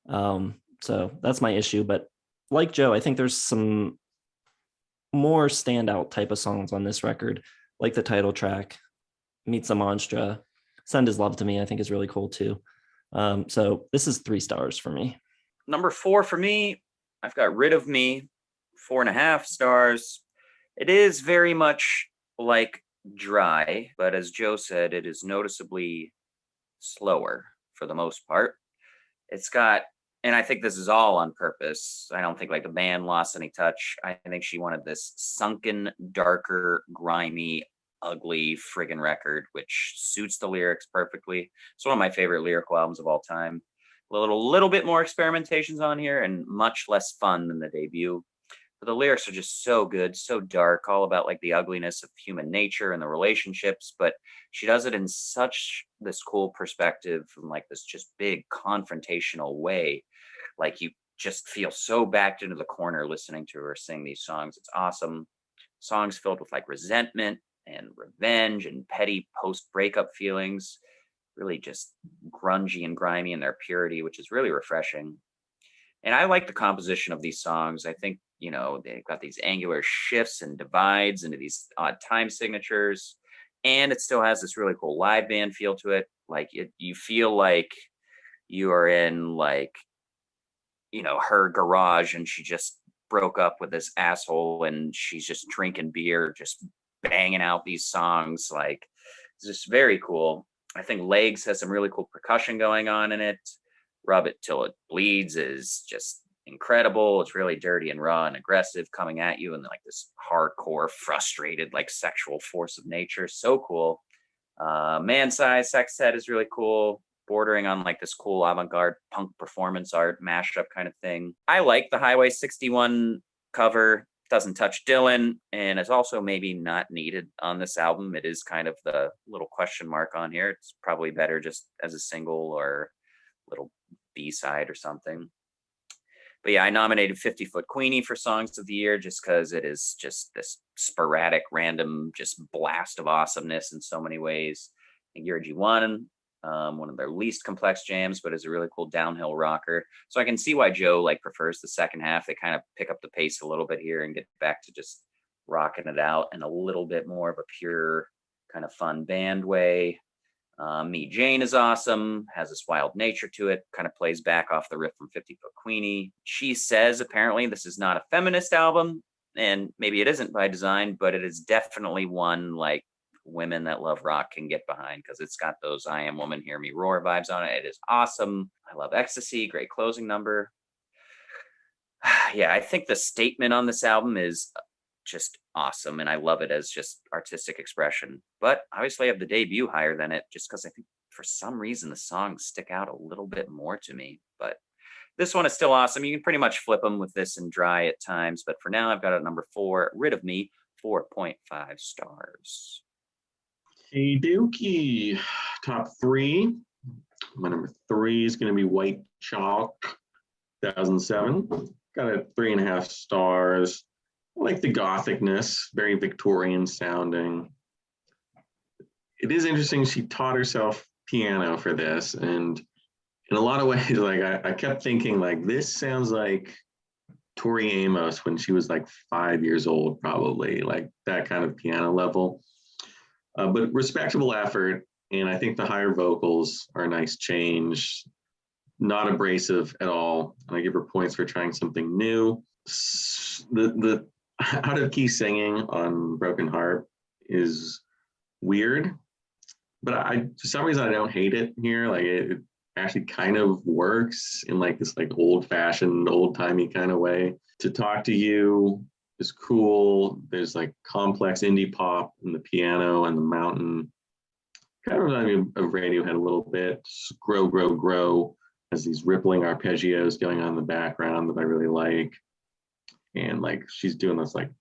So that's my issue. But like Joe, I think there's some more standout type of songs on this record, like the title track, Meets a Monstra, Send His Love to Me, I think is really cool too. So this is 3 stars for me. Number 4 for me, I've got Rid of Me, 4.5 stars. It is very much like Dry, but as Joe said, it is noticeably slower for the most part. It's got, and I think this is all on purpose. I don't think like the band lost any touch. I think she wanted this sunken, darker, grimy, ugly friggin' record, which suits the lyrics perfectly. It's one of my favorite lyrical albums of all time. A little bit more experimentations on here and much less fun than the debut. But the lyrics are just so good, so dark, all about like the ugliness of human nature and the relationships. But she does it in such this cool perspective from like this just big confrontational way. Like you just feel so backed into the corner listening to her sing these songs. It's awesome. Songs filled with like resentment and revenge and petty post-breakup feelings. Really just grungy and grimy in their purity, which is really refreshing. And I like the composition of these songs. I think, you know, they've got these angular shifts and divides into these odd time signatures. And it still has this really cool live band feel to it. Like you feel like you are in like, you know, her garage and she just broke up with this asshole and she's just drinking beer, just banging out these songs. Like it's just very cool. I think Legs has some really cool percussion going on in it. Rub It Till It Bleeds is just incredible. It's really dirty and raw and aggressive coming at you, and like this hardcore, frustrated, like sexual force of nature. So cool. Man Size Sextet is really cool, bordering on like this cool avant-garde punk performance art mashup kind of thing. I like the Highway 61 cover. Doesn't touch Dylan, and it's also maybe not needed on this album. It is kind of the little question mark on here. It's probably better just as a single or little B-side or something. But yeah, I nominated 50 Foot Queenie for Songs of the Year just because it is just this sporadic, random, just blast of awesomeness in so many ways. I think Yurgi won. One of their least complex jams, but is a really cool downhill rocker. So I can see why Joe like prefers the second half. They kind of pick up the pace a little bit here and get back to just rocking it out in a little bit more of a pure kind of fun band way. Me Jane is awesome, has this wild nature to it, kind of plays back off the riff from 50 Foot Queenie. She says apparently this is not a feminist album, and maybe it isn't by design, but it is definitely one like women that love rock can get behind because it's got those I Am Woman, Hear Me Roar vibes on it. It is awesome. I love Ecstasy, great closing number. Yeah, I think the statement on this album is just awesome, and I love it as just artistic expression. But obviously I have the debut higher than it just because I think for some reason the songs stick out a little bit more to me. But this one is still awesome. You can pretty much flip them with this and Dry at times, but for now I've got it at number 4, Rid of Me, 4.5 stars. Hey Dookie, top 3. My number 3 is going to be White Chalk, 2007. Got it 3.5 stars. I like the gothicness, very Victorian sounding. It is interesting. She taught herself piano for this, and in a lot of ways, like I kept thinking like, this sounds like Tori Amos when she was like 5 years old, probably, like that kind of piano level. But respectable effort. And I think the higher vocals are a nice change, not abrasive at all. And I give her points for trying something new. The out of key singing on Broken Heart is weird, but for some reason I don't hate it here. Like it actually kind of works in like this like old fashioned, old timey kind of way. To Talk to You is cool. There's like complex indie pop in the piano and the mountain. Kind of reminds me of Radiohead a little bit. Just grow, grow, grow has these rippling arpeggios going on in the background that I really like. And like she's doing this like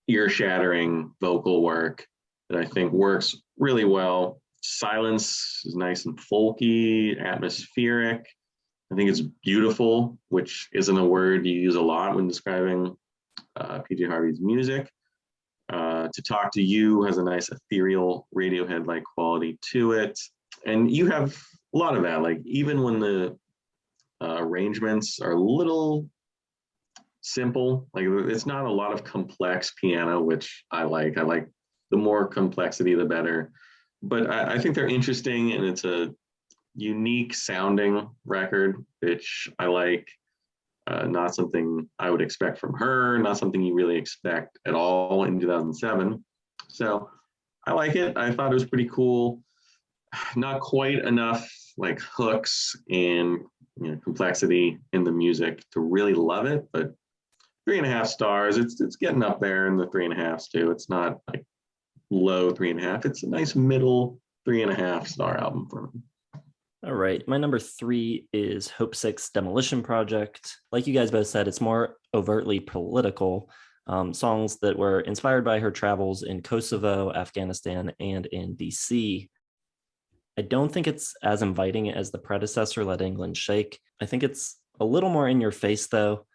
ear-shattering vocal work that I think works really well. Silence is nice and folky, atmospheric. I think it's beautiful, which isn't a word you use a lot when describing PJ Harvey's music. To Talk to You has a nice ethereal Radiohead-like quality to it. And you have a lot of that, like even when the arrangements are a little simple, like it's not a lot of complex piano, which I like. I like the more complexity, the better. But I think they're interesting, and it's a unique sounding record, which I like. Not something I would expect from her, not something you really expect at all in 2007. So I like it. I thought it was pretty cool. Not quite enough like hooks and complexity in the music to really love it, but 3.5 stars. It's getting up there in the 3.5s too. It's not like low 3.5. It's a nice middle 3.5 star album for me. All right. My number 3 is Hope Six Demolition Project. Like you guys both said, it's more overtly political. Songs that were inspired by her travels in Kosovo, Afghanistan, and in DC. I don't think it's as inviting as the predecessor, Let England Shake. I think it's a little more in your face, though.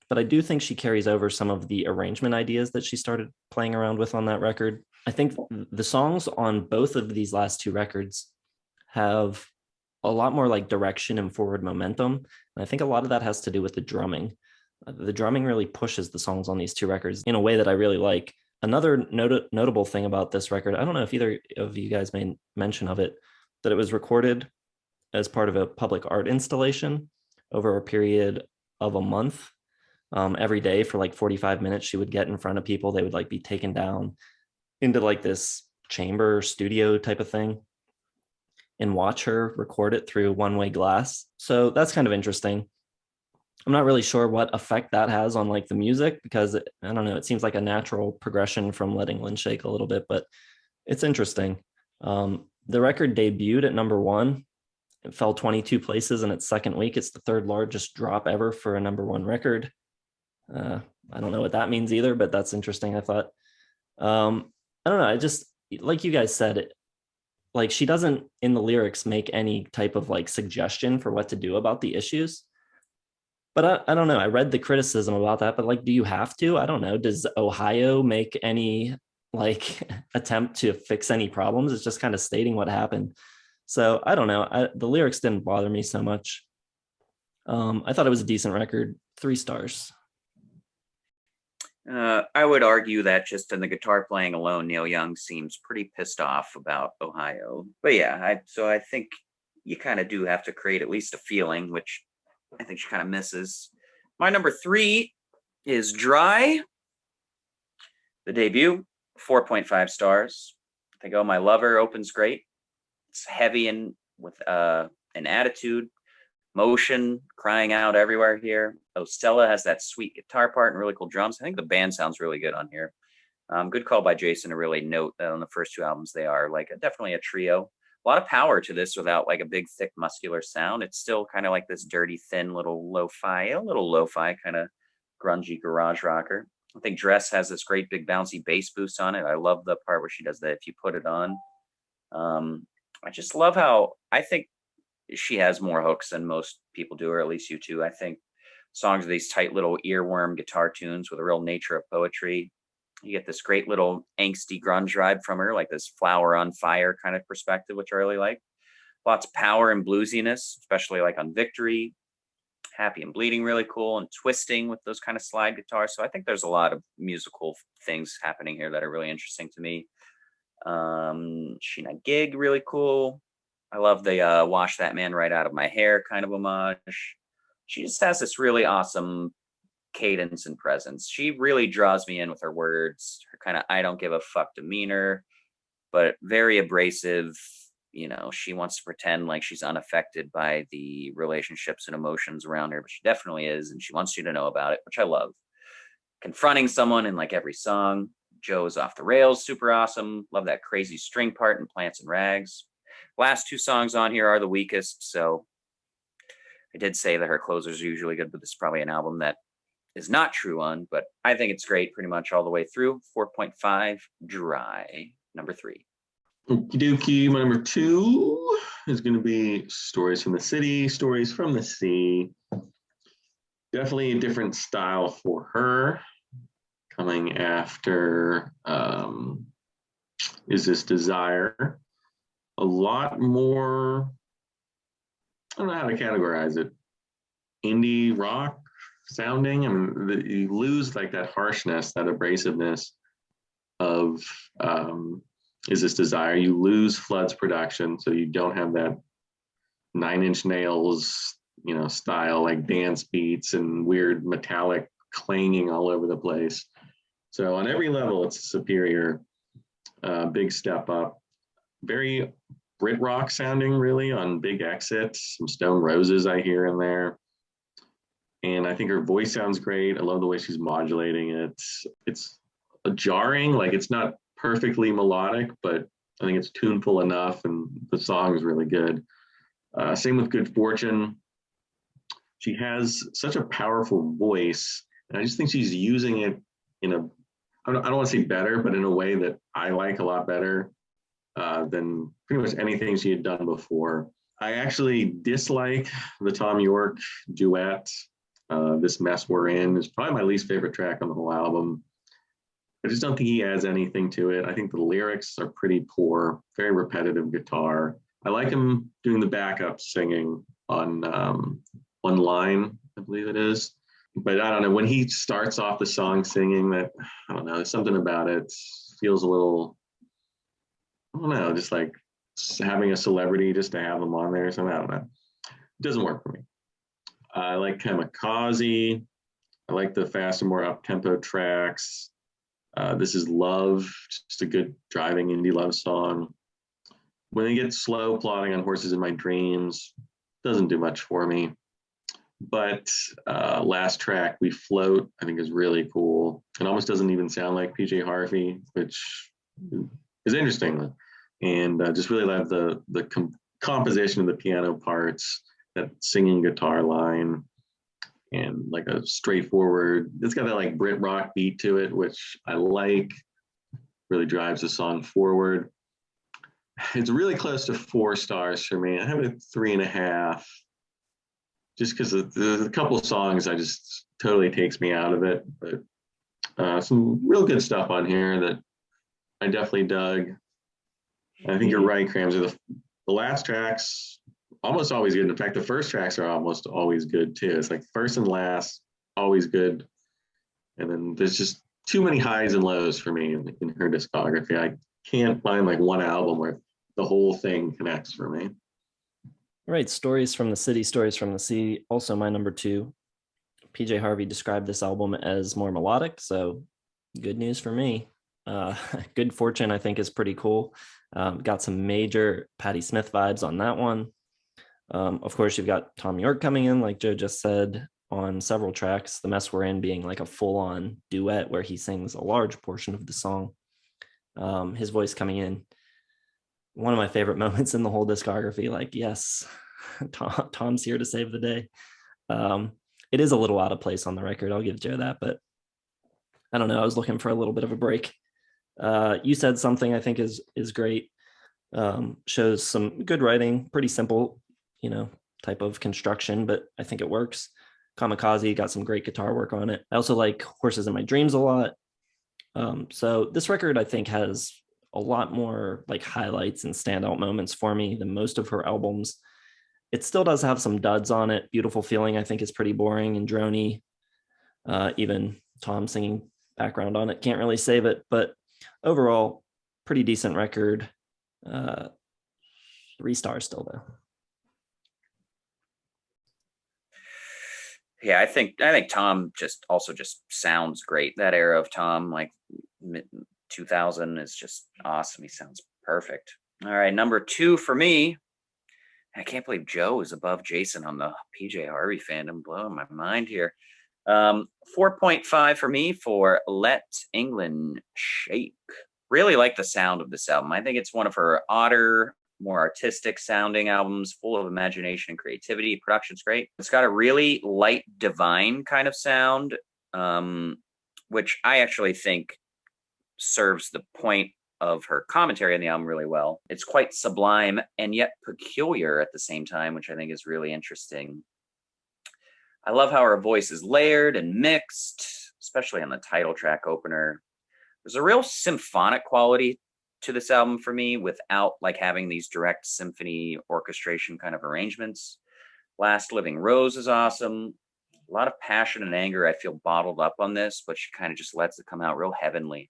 But I do think she carries over some of the arrangement ideas that she started playing around with on that record. I think the songs on both of these last 2 records have a lot more like direction and forward momentum. And I think a lot of that has to do with the drumming. The drumming really pushes the songs on these 2 records in a way that I really like. Another notable thing about this record, I don't know if either of you guys made mention of it, that it was recorded as part of a public art installation over a period of a month. Every day for like 45 minutes, she would get in front of people. They would like be taken down into like this chamber studio type of thing and watch her record it through one-way glass. So that's kind of interesting. I'm not really sure what effect that has on like the music, because I don't know, it seems like a natural progression from Let England Shake a little bit, but it's interesting. The record debuted at number 1. It fell 22 places in its second week. It's the 3rd largest drop ever for a number 1 record. I don't know what that means either, but that's interesting, I thought. I don't know. I just, like you guys said, like she doesn't in the lyrics make any type of like suggestion for what to do about the issues. But I don't know. I read the criticism about that, but like, do you have to? I don't know. Does Ohio make any like attempt to fix any problems? It's just kind of stating what happened. So I don't know. The lyrics didn't bother me so much. I thought it was a decent record. 3 stars. I would argue that just in the guitar playing alone, Neil Young seems pretty pissed off about Ohio. But yeah, so I think you kind of do have to create at least a feeling, which I think she kind of misses. My number 3 is Dry. The debut, 4.5 stars. I think Oh My Lover opens great. It's heavy and with an attitude, motion, crying out everywhere here. Oh, Stella has that sweet guitar part and really cool drums. I think the band sounds really good on here. Good call by Jason to really note that on the first 2 albums, they are like definitely a trio. A lot of power to this without like a big, thick, muscular sound. It's still kind of like this dirty, thin little lo-fi kind of grungy garage rocker. I think Dress has this great big bouncy bass boost on it. I love the part where she does that if you put it on. I just love how I think she has more hooks than most people do, or at least you two. I think songs are these tight little earworm guitar tunes with a real nature of poetry. You get this great little angsty grunge vibe from her, like this Flower on Fire kind of perspective, which I really like. Lots of power and bluesiness, especially like on Victory. Happy and Bleeding, really cool, and Twisting with those kind of slide guitars. So I think there's a lot of musical things happening here that are really interesting to me. Sheena Gig, really cool. I love the Wash That Man Right Out of My Hair kind of homage. She just has this really awesome cadence and presence. She really draws me in with her words, her kind of I don't give a fuck demeanor, but very abrasive. You know, she wants to pretend like she's unaffected by the relationships and emotions around her, but she definitely is, and she wants you to know about it, which I love. Confronting someone in like every song. Joe's Off the Rails, super awesome. Love that crazy string part in Plants and Rags. Last two songs on here are the weakest, so I did say that her closers are usually good, but this is probably an album that is not true on, but I think it's great pretty much all the way through. 4.5 dry, number 3. Okie dokie. My number 2 is going to be Stories from the City, Stories from the Sea. Definitely a different style for her. Coming after Is This Desire. A lot more, I don't know how to categorize it, indie rock sounding. I mean, you lose like that harshness, that abrasiveness of Is This Desire. You lose Flood's production, so you don't have that 9 Inch Nails, you know, style, like dance beats and weird metallic clanging all over the place. So on every level, it's a superior, big step up. Very Brit rock sounding, really, on big exits. Some Stone Roses I hear in there. And I think her voice sounds great. I love the way she's modulating it. It's jarring, like it's not perfectly melodic, but I think it's tuneful enough, and the song is really good. Same with Good Fortune. She has such a powerful voice, and I just think she's using it in a, I don't want to say better, but in a way that I like a lot better than pretty much anything she had done before. I actually dislike the Tom York duet. This Mess We're In is probably my least favorite track on the whole album. I just don't think he adds anything to it. I think the lyrics are pretty poor, very repetitive guitar. I like him doing the backup singing on One Line, I believe it is. But I don't know, when he starts off the song singing that, I don't know, there's something about it feels a little, I don't know, just like having a celebrity just to have them on there or something. I don't know. It doesn't work for me. I like Kamikaze. I like the faster, more up-tempo tracks. This Is Love, just a good driving indie love song. When they get slow plodding on Horses in My Dreams, doesn't do much for me. But last track, We Float, I think is really cool. It almost doesn't even sound like PJ Harvey, which is interesting. And just really love the composition of the piano parts, that singing guitar line, and like a straightforward, it's got that like Brit rock beat to it, which I like, really drives the song forward. It's really close to 4 stars for me. I have it 3.5, just because there's a couple of songs I just totally takes me out of it, but some real good stuff on here that I definitely dug. I think you're right, Kramzer. The last tracks, almost always good. In fact, the first tracks are almost always good too. It's like first and last, always good. And then there's just too many highs and lows for me in her discography. I can't find like one album where the whole thing connects for me. Right. Stories from the City, Stories from the Sea. Also my number 2. PJ Harvey described this album as more melodic, so good news for me. Good Fortune, I think, is pretty cool. Got some major Patti Smith vibes on that one. Of course, you've got Tom York coming in, like Joe just said, on several tracks. The Mess We're In being like a full-on duet where he sings a large portion of the song. His voice coming in. One of my favorite moments in the whole discography. Like, yes, Tom's here to save the day. It is a little out of place on the record. I'll give Joe that, but I don't know. I was looking for a little bit of a break. You Said Something, I think is great. Shows some good writing, pretty simple, type of construction, but I think it works. Kamikaze got some great guitar work on it. I also like Horses in My Dreams a lot. So this record, I think, has a lot more like highlights and standout moments for me than most of her albums. It still does have some duds on it. Beautiful Feeling, I think, is pretty boring and drony. Even Tom singing background on it can't really save it, but overall, pretty decent record. 3 stars still though. Yeah, I think Tom just sounds great. That era of Tom, like 2000, is just awesome. He sounds perfect. All right, number 2 for me. I can't believe Joe is above Jason on the PJ Harvey fandom. Blowing my mind here. 4.5 for me for Let England Shake. Really like the sound of this album. I think it's one of her odder, more artistic sounding albums, full of imagination and creativity. Production's great. It's got a really light, divine kind of sound, which I actually think serves the point of her commentary on the album really well. It's quite sublime and yet peculiar at the same time, which I think is really interesting. I love how her voice is layered and mixed, especially on the title track opener. There's a real symphonic quality to this album for me without like having these direct symphony orchestration kind of arrangements. Last Living Rose is awesome. A lot of passion and anger I feel bottled up on this, but she kind of just lets it come out real heavenly.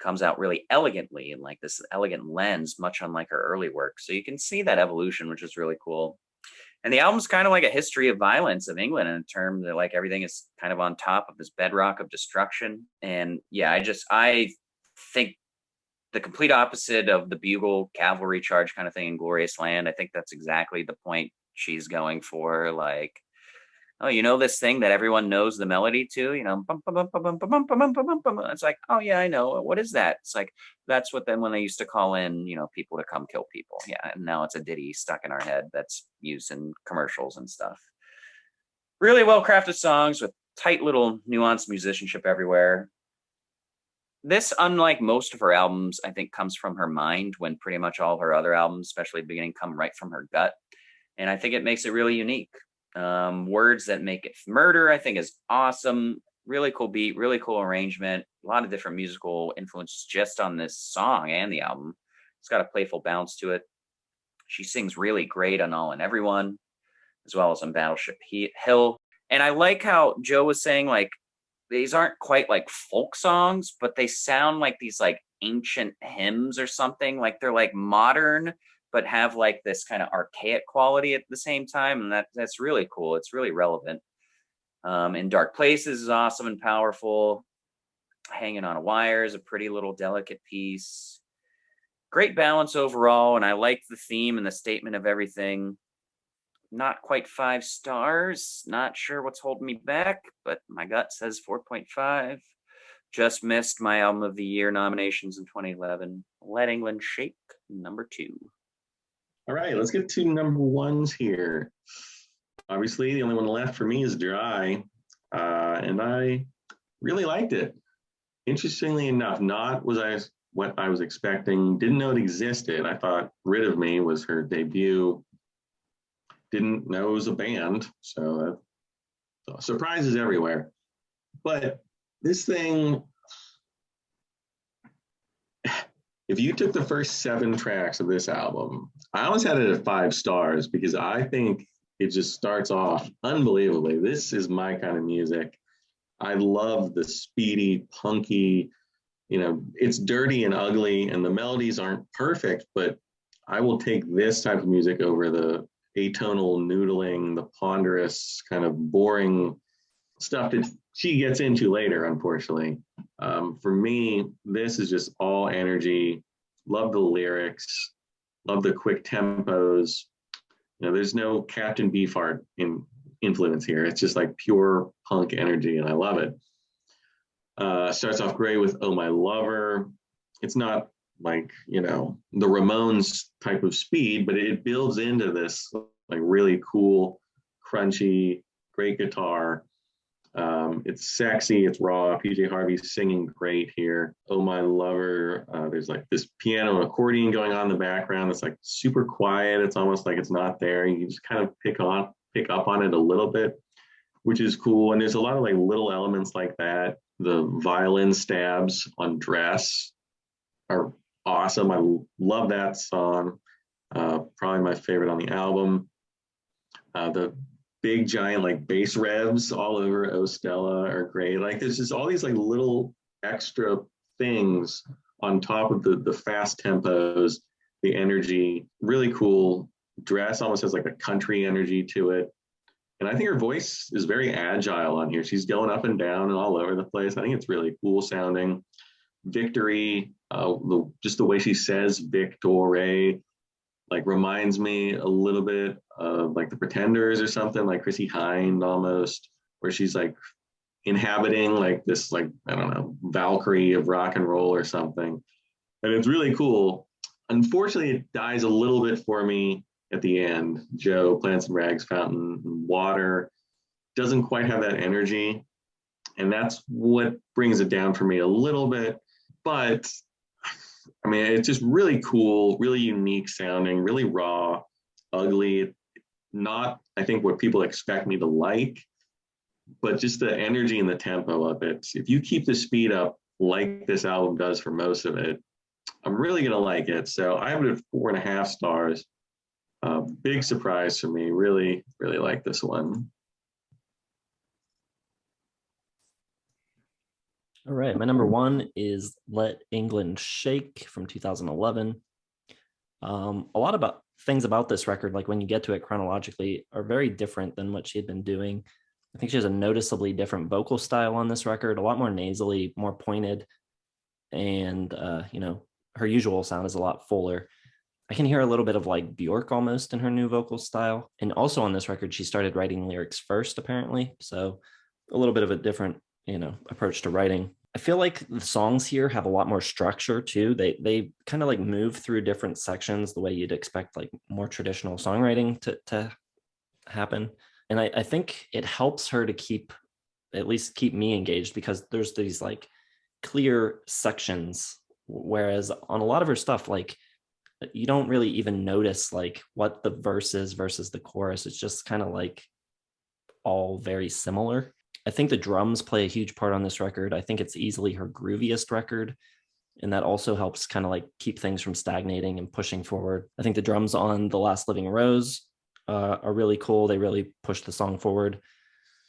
Comes out really elegantly and like this elegant lens, much unlike her early work. So you can see that evolution, which is really cool. And the album's kind of like a history of violence of England in terms that like everything is kind of on top of this bedrock of destruction. And yeah, I think the complete opposite of the bugle cavalry charge kind of thing in Glorious Land. I think that's exactly the point she's going for. Like, oh, you know this thing that everyone knows the melody to, you know, bum, bum, bum, bum, bum, bum, bum, bum, bum. It's like, oh yeah, I know. What is that? It's like, that's what then when they used to call in, you know, people to come kill people. Yeah. And now it's a ditty stuck in our head that's used in commercials and stuff. Really well-crafted songs with tight little nuanced musicianship everywhere. This, unlike most of her albums, I think comes from her mind, when pretty much all of her other albums, especially at the beginning, come right from her gut. And I think it makes it really unique. Words That Make It Murder, I think, is awesome. Really cool beat, really cool arrangement. A lot of different musical influences just on this song and the album. It's got a playful bounce to it. She sings really great on All and Everyone, as well as on Battleship Hill. And I like how Joe was saying, like, these aren't quite like folk songs, but they sound like these like ancient hymns or something. Like they're like modern, but have like this kind of archaic quality at the same time. And that's really cool. It's really relevant. In Dark Places is awesome and powerful. Hanging on a Wire is a pretty little delicate piece. Great balance overall. And I like the theme and the statement of everything. Not quite 5 stars. Not sure what's holding me back, but my gut says 4.5. Just missed my Album of the Year nominations in 2011. Let England Shake, number 2. All right, let's get to number 1s here. Obviously, the only one left for me is Dry, and I really liked it. Interestingly enough, not what I was expecting. Didn't know it existed. I thought Rid of Me was her debut. Didn't know it was a band, so surprises everywhere. But this thing, if you took the first 7 tracks of this album, I almost had it at 5 stars because I think it just starts off unbelievably. This is my kind of music. I love the speedy, punky, it's dirty and ugly, and the melodies aren't perfect, but I will take this type of music over the atonal noodling, the ponderous kind of boring stuff that she gets into later, unfortunately. For me, this is just all energy. Love the lyrics, love the quick tempos. There's no Captain Beefheart influence here. It's just like pure punk energy, and I love it. Starts off great with Oh My Lover. It's not like, the Ramones type of speed, but it builds into this like really cool, crunchy, great guitar. It's sexy, it's raw. PJ Harvey's singing great here. Oh My Lover, there's like this piano and accordion going on in the background that's like super quiet. It's almost like it's not there. You just kind of pick up on it a little bit, which is cool. And there's a lot of like little elements like that. The violin stabs on Dress are awesome. I love that song. Probably my favorite on the album. The big giant like bass revs all over O Stella are great. Like there's just all these like little extra things on top of the fast tempos, the energy. Really cool. Dress almost has like a country energy to it. And I think her voice is very agile on here. She's going up and down and all over the place. I think it's really cool sounding. Victory, just the way she says Victory, like reminds me a little bit of like the Pretenders or something, like Chrissy Hind almost, where she's like inhabiting like this, like, I don't know, Valkyrie of rock and roll or something. And it's really cool. Unfortunately, it dies a little bit for me at the end. Joe, Plants and Rags, Fountain, Water doesn't quite have that energy. And that's what brings it down for me a little bit. But I mean, it's just really cool, really unique sounding, really raw, ugly, not, I think, what people expect me to like, but just the energy and the tempo of it. If you keep the speed up like this album does for most of it, I'm really going to like it. So I have it at 4.5 stars. Big surprise for me. Really, really like this one. All right, my number one is Let England Shake from 2011. A lot about things about this record, like when you get to it chronologically, are very different than what she had been doing. I think she has a noticeably different vocal style on this record, a lot more nasally, more pointed, and her usual sound is a lot fuller. I can hear a little bit of like Bjork almost in her new vocal style. And also on this record, she started writing lyrics first, apparently. So a little bit of a different, approach to writing. I feel like the songs here have a lot more structure too. They kind of like move through different sections the way you'd expect like more traditional songwriting to happen. And I think it helps her to at least keep me engaged, because there's these like clear sections, whereas on a lot of her stuff, like you don't really even notice like what the verse is versus the chorus. It's just kind of like all very similar. I think the drums play a huge part on this record. I think it's easily her grooviest record, and that also helps kind of like keep things from stagnating and pushing forward. I think the drums on The Last Living Rose are really cool. They really push the song forward.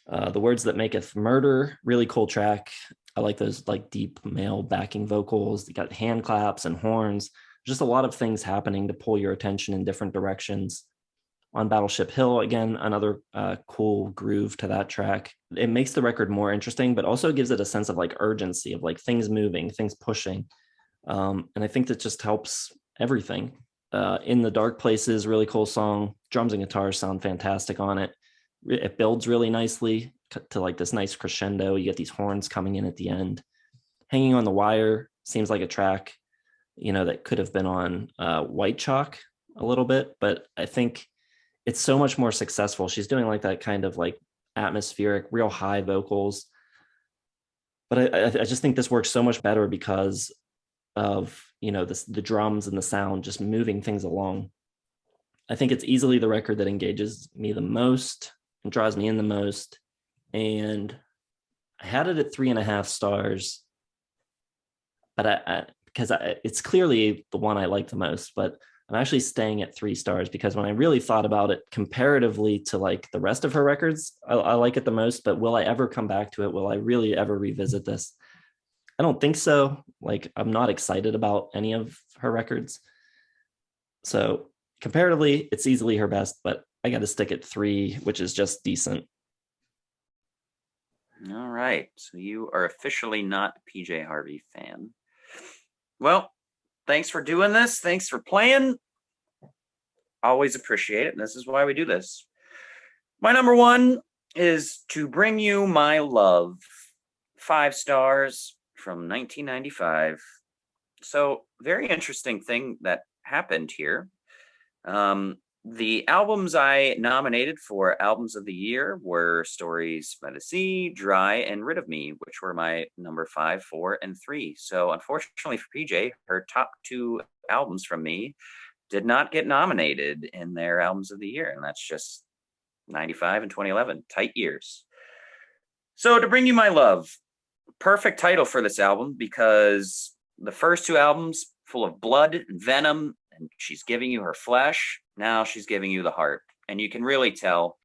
The Words That Maketh Murder, really cool track. I like those like deep male backing vocals. You got hand claps and horns. Just a lot of things happening to pull your attention in different directions. On Battleship Hill, again, another cool groove to that track. It makes the record more interesting, but also gives it a sense of like urgency, of like things moving, things pushing. And I think that just helps everything. In the Dark Places, really cool song. Drums and guitars sound fantastic on it. It builds really nicely to like this nice crescendo. You get these horns coming in at the end. Hanging on the Wire seems like a track, that could have been on White Chalk a little bit, but I think it's so much more successful. She's doing like that kind of like atmospheric, real high vocals. But I just think this works so much better because of, the drums and the sound just moving things along. I think it's easily the record that engages me the most and draws me in the most. And I had it at 3.5 stars, but because it's clearly the one I like the most, but I'm actually staying at 3 stars because when I really thought about it comparatively to like the rest of her records, I like it the most. But will I ever come back to it? Will I really ever revisit this? I don't think so. Like, I'm not excited about any of her records. So comparatively, it's easily her best, but I got to stick at 3, which is just decent. All right. So you are officially not a PJ Harvey fan. Well, thanks for doing this. Thanks for playing. Always appreciate it. And this is why we do this. My number one is To Bring You My Love. 5 stars from 1995. So very interesting thing that happened here. The albums I nominated for Albums of the Year were Stories by the Sea, Dry, and Rid of Me, which were my number 5, 4, and 3. So unfortunately for PJ, her top 2 albums from me did not get nominated in their Albums of the Year. And that's just 95 and 2011, tight years. So To Bring You My Love, perfect title for this album because the first 2 albums full of blood and venom, and she's giving you her flesh. Now she's giving you the heart. And you can really tell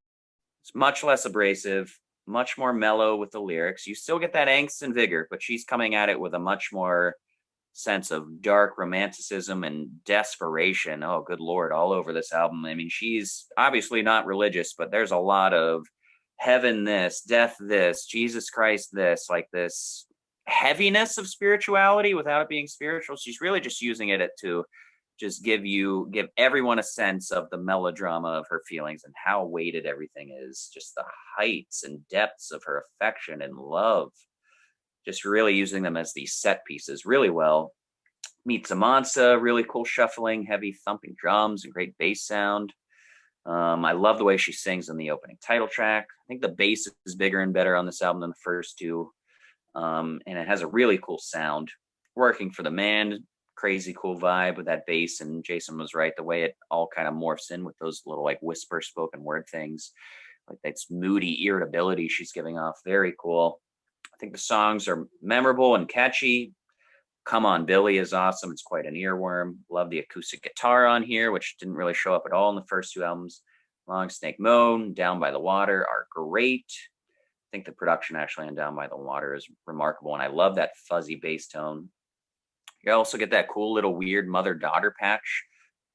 it's much less abrasive, much more mellow with the lyrics. You still get that angst and vigor, but she's coming at it with a much more sense of dark romanticism and desperation. Oh, good Lord, all over this album. I mean, she's obviously not religious, but there's a lot of heaven this, death this, Jesus Christ this, like this heaviness of spirituality without it being spiritual. She's really just using it to just give everyone a sense of the melodrama of her feelings and how weighted everything is, just the heights and depths of her affection and love, just really using them as these set pieces really well. Meet Zamansa, really cool shuffling, heavy thumping drums and great bass sound. I love the way she sings in the opening title track. I think the bass is bigger and better on this album than the first two. And it has a really cool sound. Working for the Man, crazy cool vibe with that bass. And Jason was right, the way it all kind of morphs in with those little like whisper spoken word things, like that moody irritability she's giving off. Very cool. I think the songs are memorable and catchy. Come On Billy is awesome. It's quite an earworm. Love the acoustic guitar on here, which didn't really show up at all in the first two albums. Long Snake Moan, Down by the Water are great. I think the production actually on Down by the Water is remarkable, and I love that fuzzy bass tone. You also get that cool little weird mother-daughter patch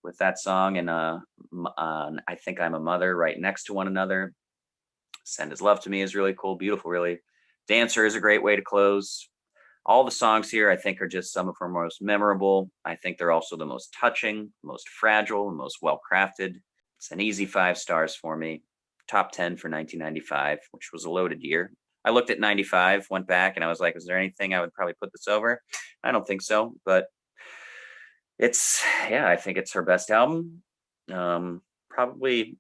with that song and I Think I'm a Mother right next to one another. Send His Love to Me is really cool, beautiful, really. Dancer is a great way to close. All the songs here, I think, are just some of her most memorable. I think they're also the most touching, most fragile, and most well-crafted. It's an easy 5 stars for me. Top 10 for 1995, which was a loaded year. I looked at 95, went back, and I was like, is there anything I would probably put this over? I don't think so, but I think it's her best album. Probably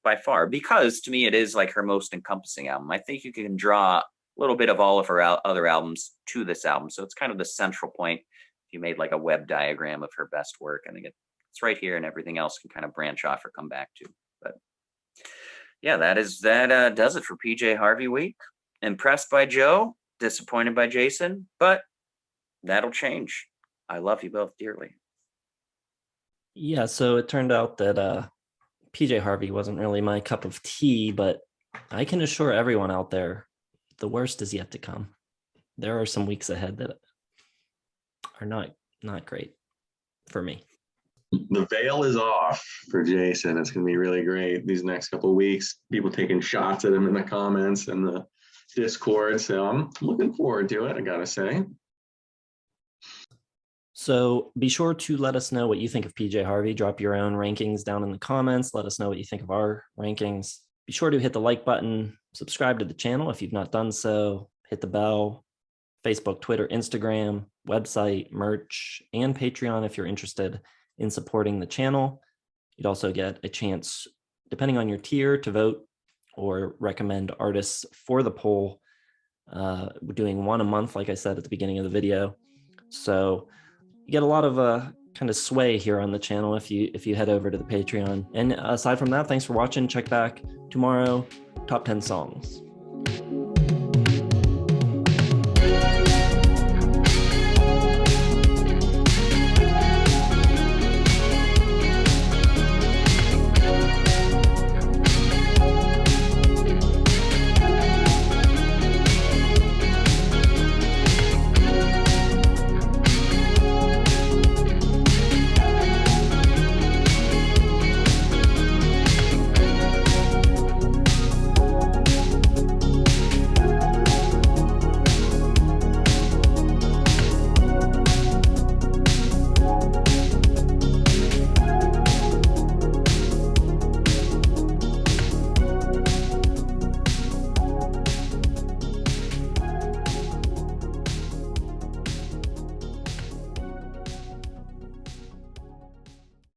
by far, because to me, it is like her most encompassing album. I think you can draw a little bit of all of her other albums to this album. So it's kind of the central point. If you made like a web diagram of her best work, I think it's right here, and everything else can kind of branch off or come back to. But yeah, that does it for PJ Harvey week. Impressed by Joe, disappointed by Jason, but that'll change. I love you both dearly. Yeah, so it turned out that PJ Harvey wasn't really my cup of tea, but I can assure everyone out there, the worst is yet to come. There are some weeks ahead that are not great for me. The veil is off for Jason. It's going to be really great these next couple of weeks. People taking shots at him in the comments and the Discord. So I'm looking forward to it, I got to say. So be sure to let us know what you think of PJ Harvey. Drop your own rankings down in the comments. Let us know what you think of our rankings. Be sure to hit the like button, subscribe to the channel if you've not done so, hit the bell, Facebook, Twitter, Instagram, website, merch, and Patreon if you're interested in supporting the channel. You'd also get a chance, depending on your tier, to vote or recommend artists for the poll. We're doing one a month, like I said at the beginning of the video. So you get a lot of kind of sway here on the channel if you head over to the Patreon. And aside from that, thanks for watching. Check back tomorrow, top 10 songs.